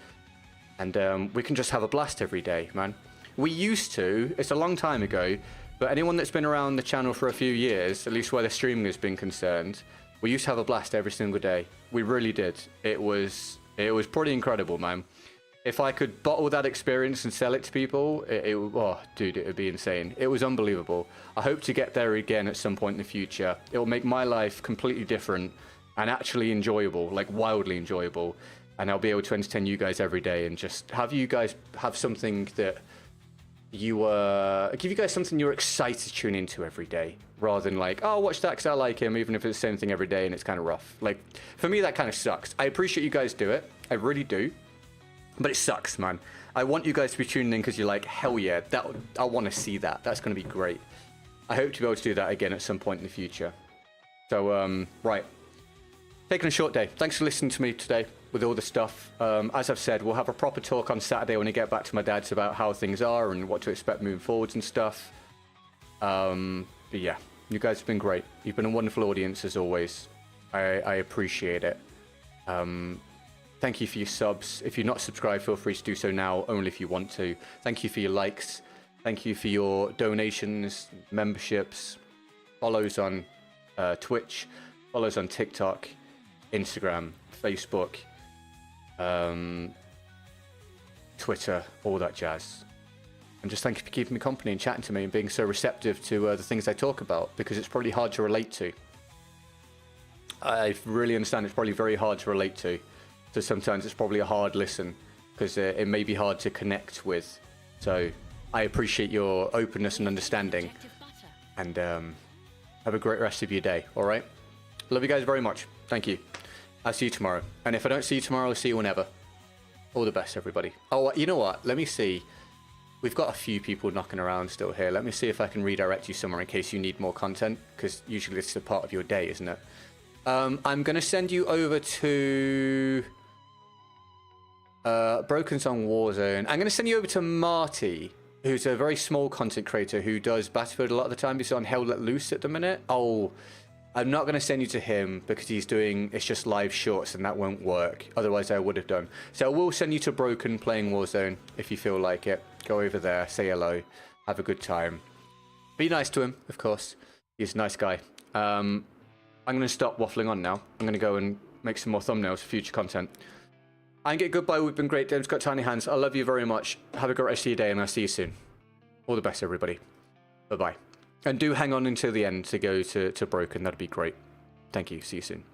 S3: And we can just have a blast every day, man. We used to, it's a long time ago, but anyone that's been around the channel for a few years, at least where the streaming has been concerned, we used to have a blast every single day. We really did. It was pretty incredible, man. If I could bottle that experience and sell it to people, oh, dude, it would be insane. It was unbelievable. I hope to get there again at some point in the future. It will make my life completely different and actually enjoyable, like wildly enjoyable. And I'll be able to entertain you guys every day and just have you guys have something that you give you guys something you're excited to tune into every day, rather than like, oh, watch that because I like him, even if it's the same thing every day and it's kind of rough. Like, for me, that kind of sucks. I appreciate you guys do it. I really do. But it sucks, man. I want you guys to be tuning in because you're like, hell yeah, I want to see that. That's going to be great. I hope to be able to do that again at some point in the future. So, right. Taking a short day. Thanks for listening to me today with all the stuff. As I've said, we'll have a proper talk on Saturday when I get back to my dad's about how things are and what to expect moving forwards and stuff. But yeah, you guys have been great. You've been a wonderful audience as always. I appreciate it. Thank you for your subs. If you're not subscribed, feel free to do so now, only if you want to. Thank you for your likes. Thank you for your donations, memberships, follows on Twitch, follows on TikTok, Instagram, Facebook, Twitter, all that jazz. And just thank you for keeping me company and chatting to me and being so receptive to the things I talk about, because it's probably hard to relate to. I really understand it's probably very hard to relate to. So sometimes it's probably a hard listen because it may be hard to connect with. So I appreciate your openness and understanding. And have a great rest of your day, all right? Love you guys very much. Thank you. I'll see you tomorrow. And if I don't see you tomorrow, I'll see you whenever. All the best, everybody. Oh, you know what? Let me see. We've got a few people knocking around still here. Let me see if I can redirect you somewhere in case you need more content, because usually it's a part of your day, isn't it? I'm going to send you over to Broken Song Warzone. I'm going to send you over to Marty, who's a very small content creator who does Battlefield a lot of the time. He's on Hell Let Loose at the minute. Oh, I'm not going to send you to him because he's doing, it's just live shorts and that won't work. Otherwise I would have done. So I will send you to Broken playing Warzone if you feel like it. Go over there, say hello, have a good time. Be nice to him, of course. He's a nice guy. I'm going to stop waffling on now. I'm going to go and make some more thumbnails for future content. And GetGoodGuy, we've been great. Dave's got tiny hands. I love you very much. Have a great rest of your day and I'll see you soon. All the best, everybody. Bye-bye. And do hang on until the end to go to Broken. That'd be great. Thank you. See you soon.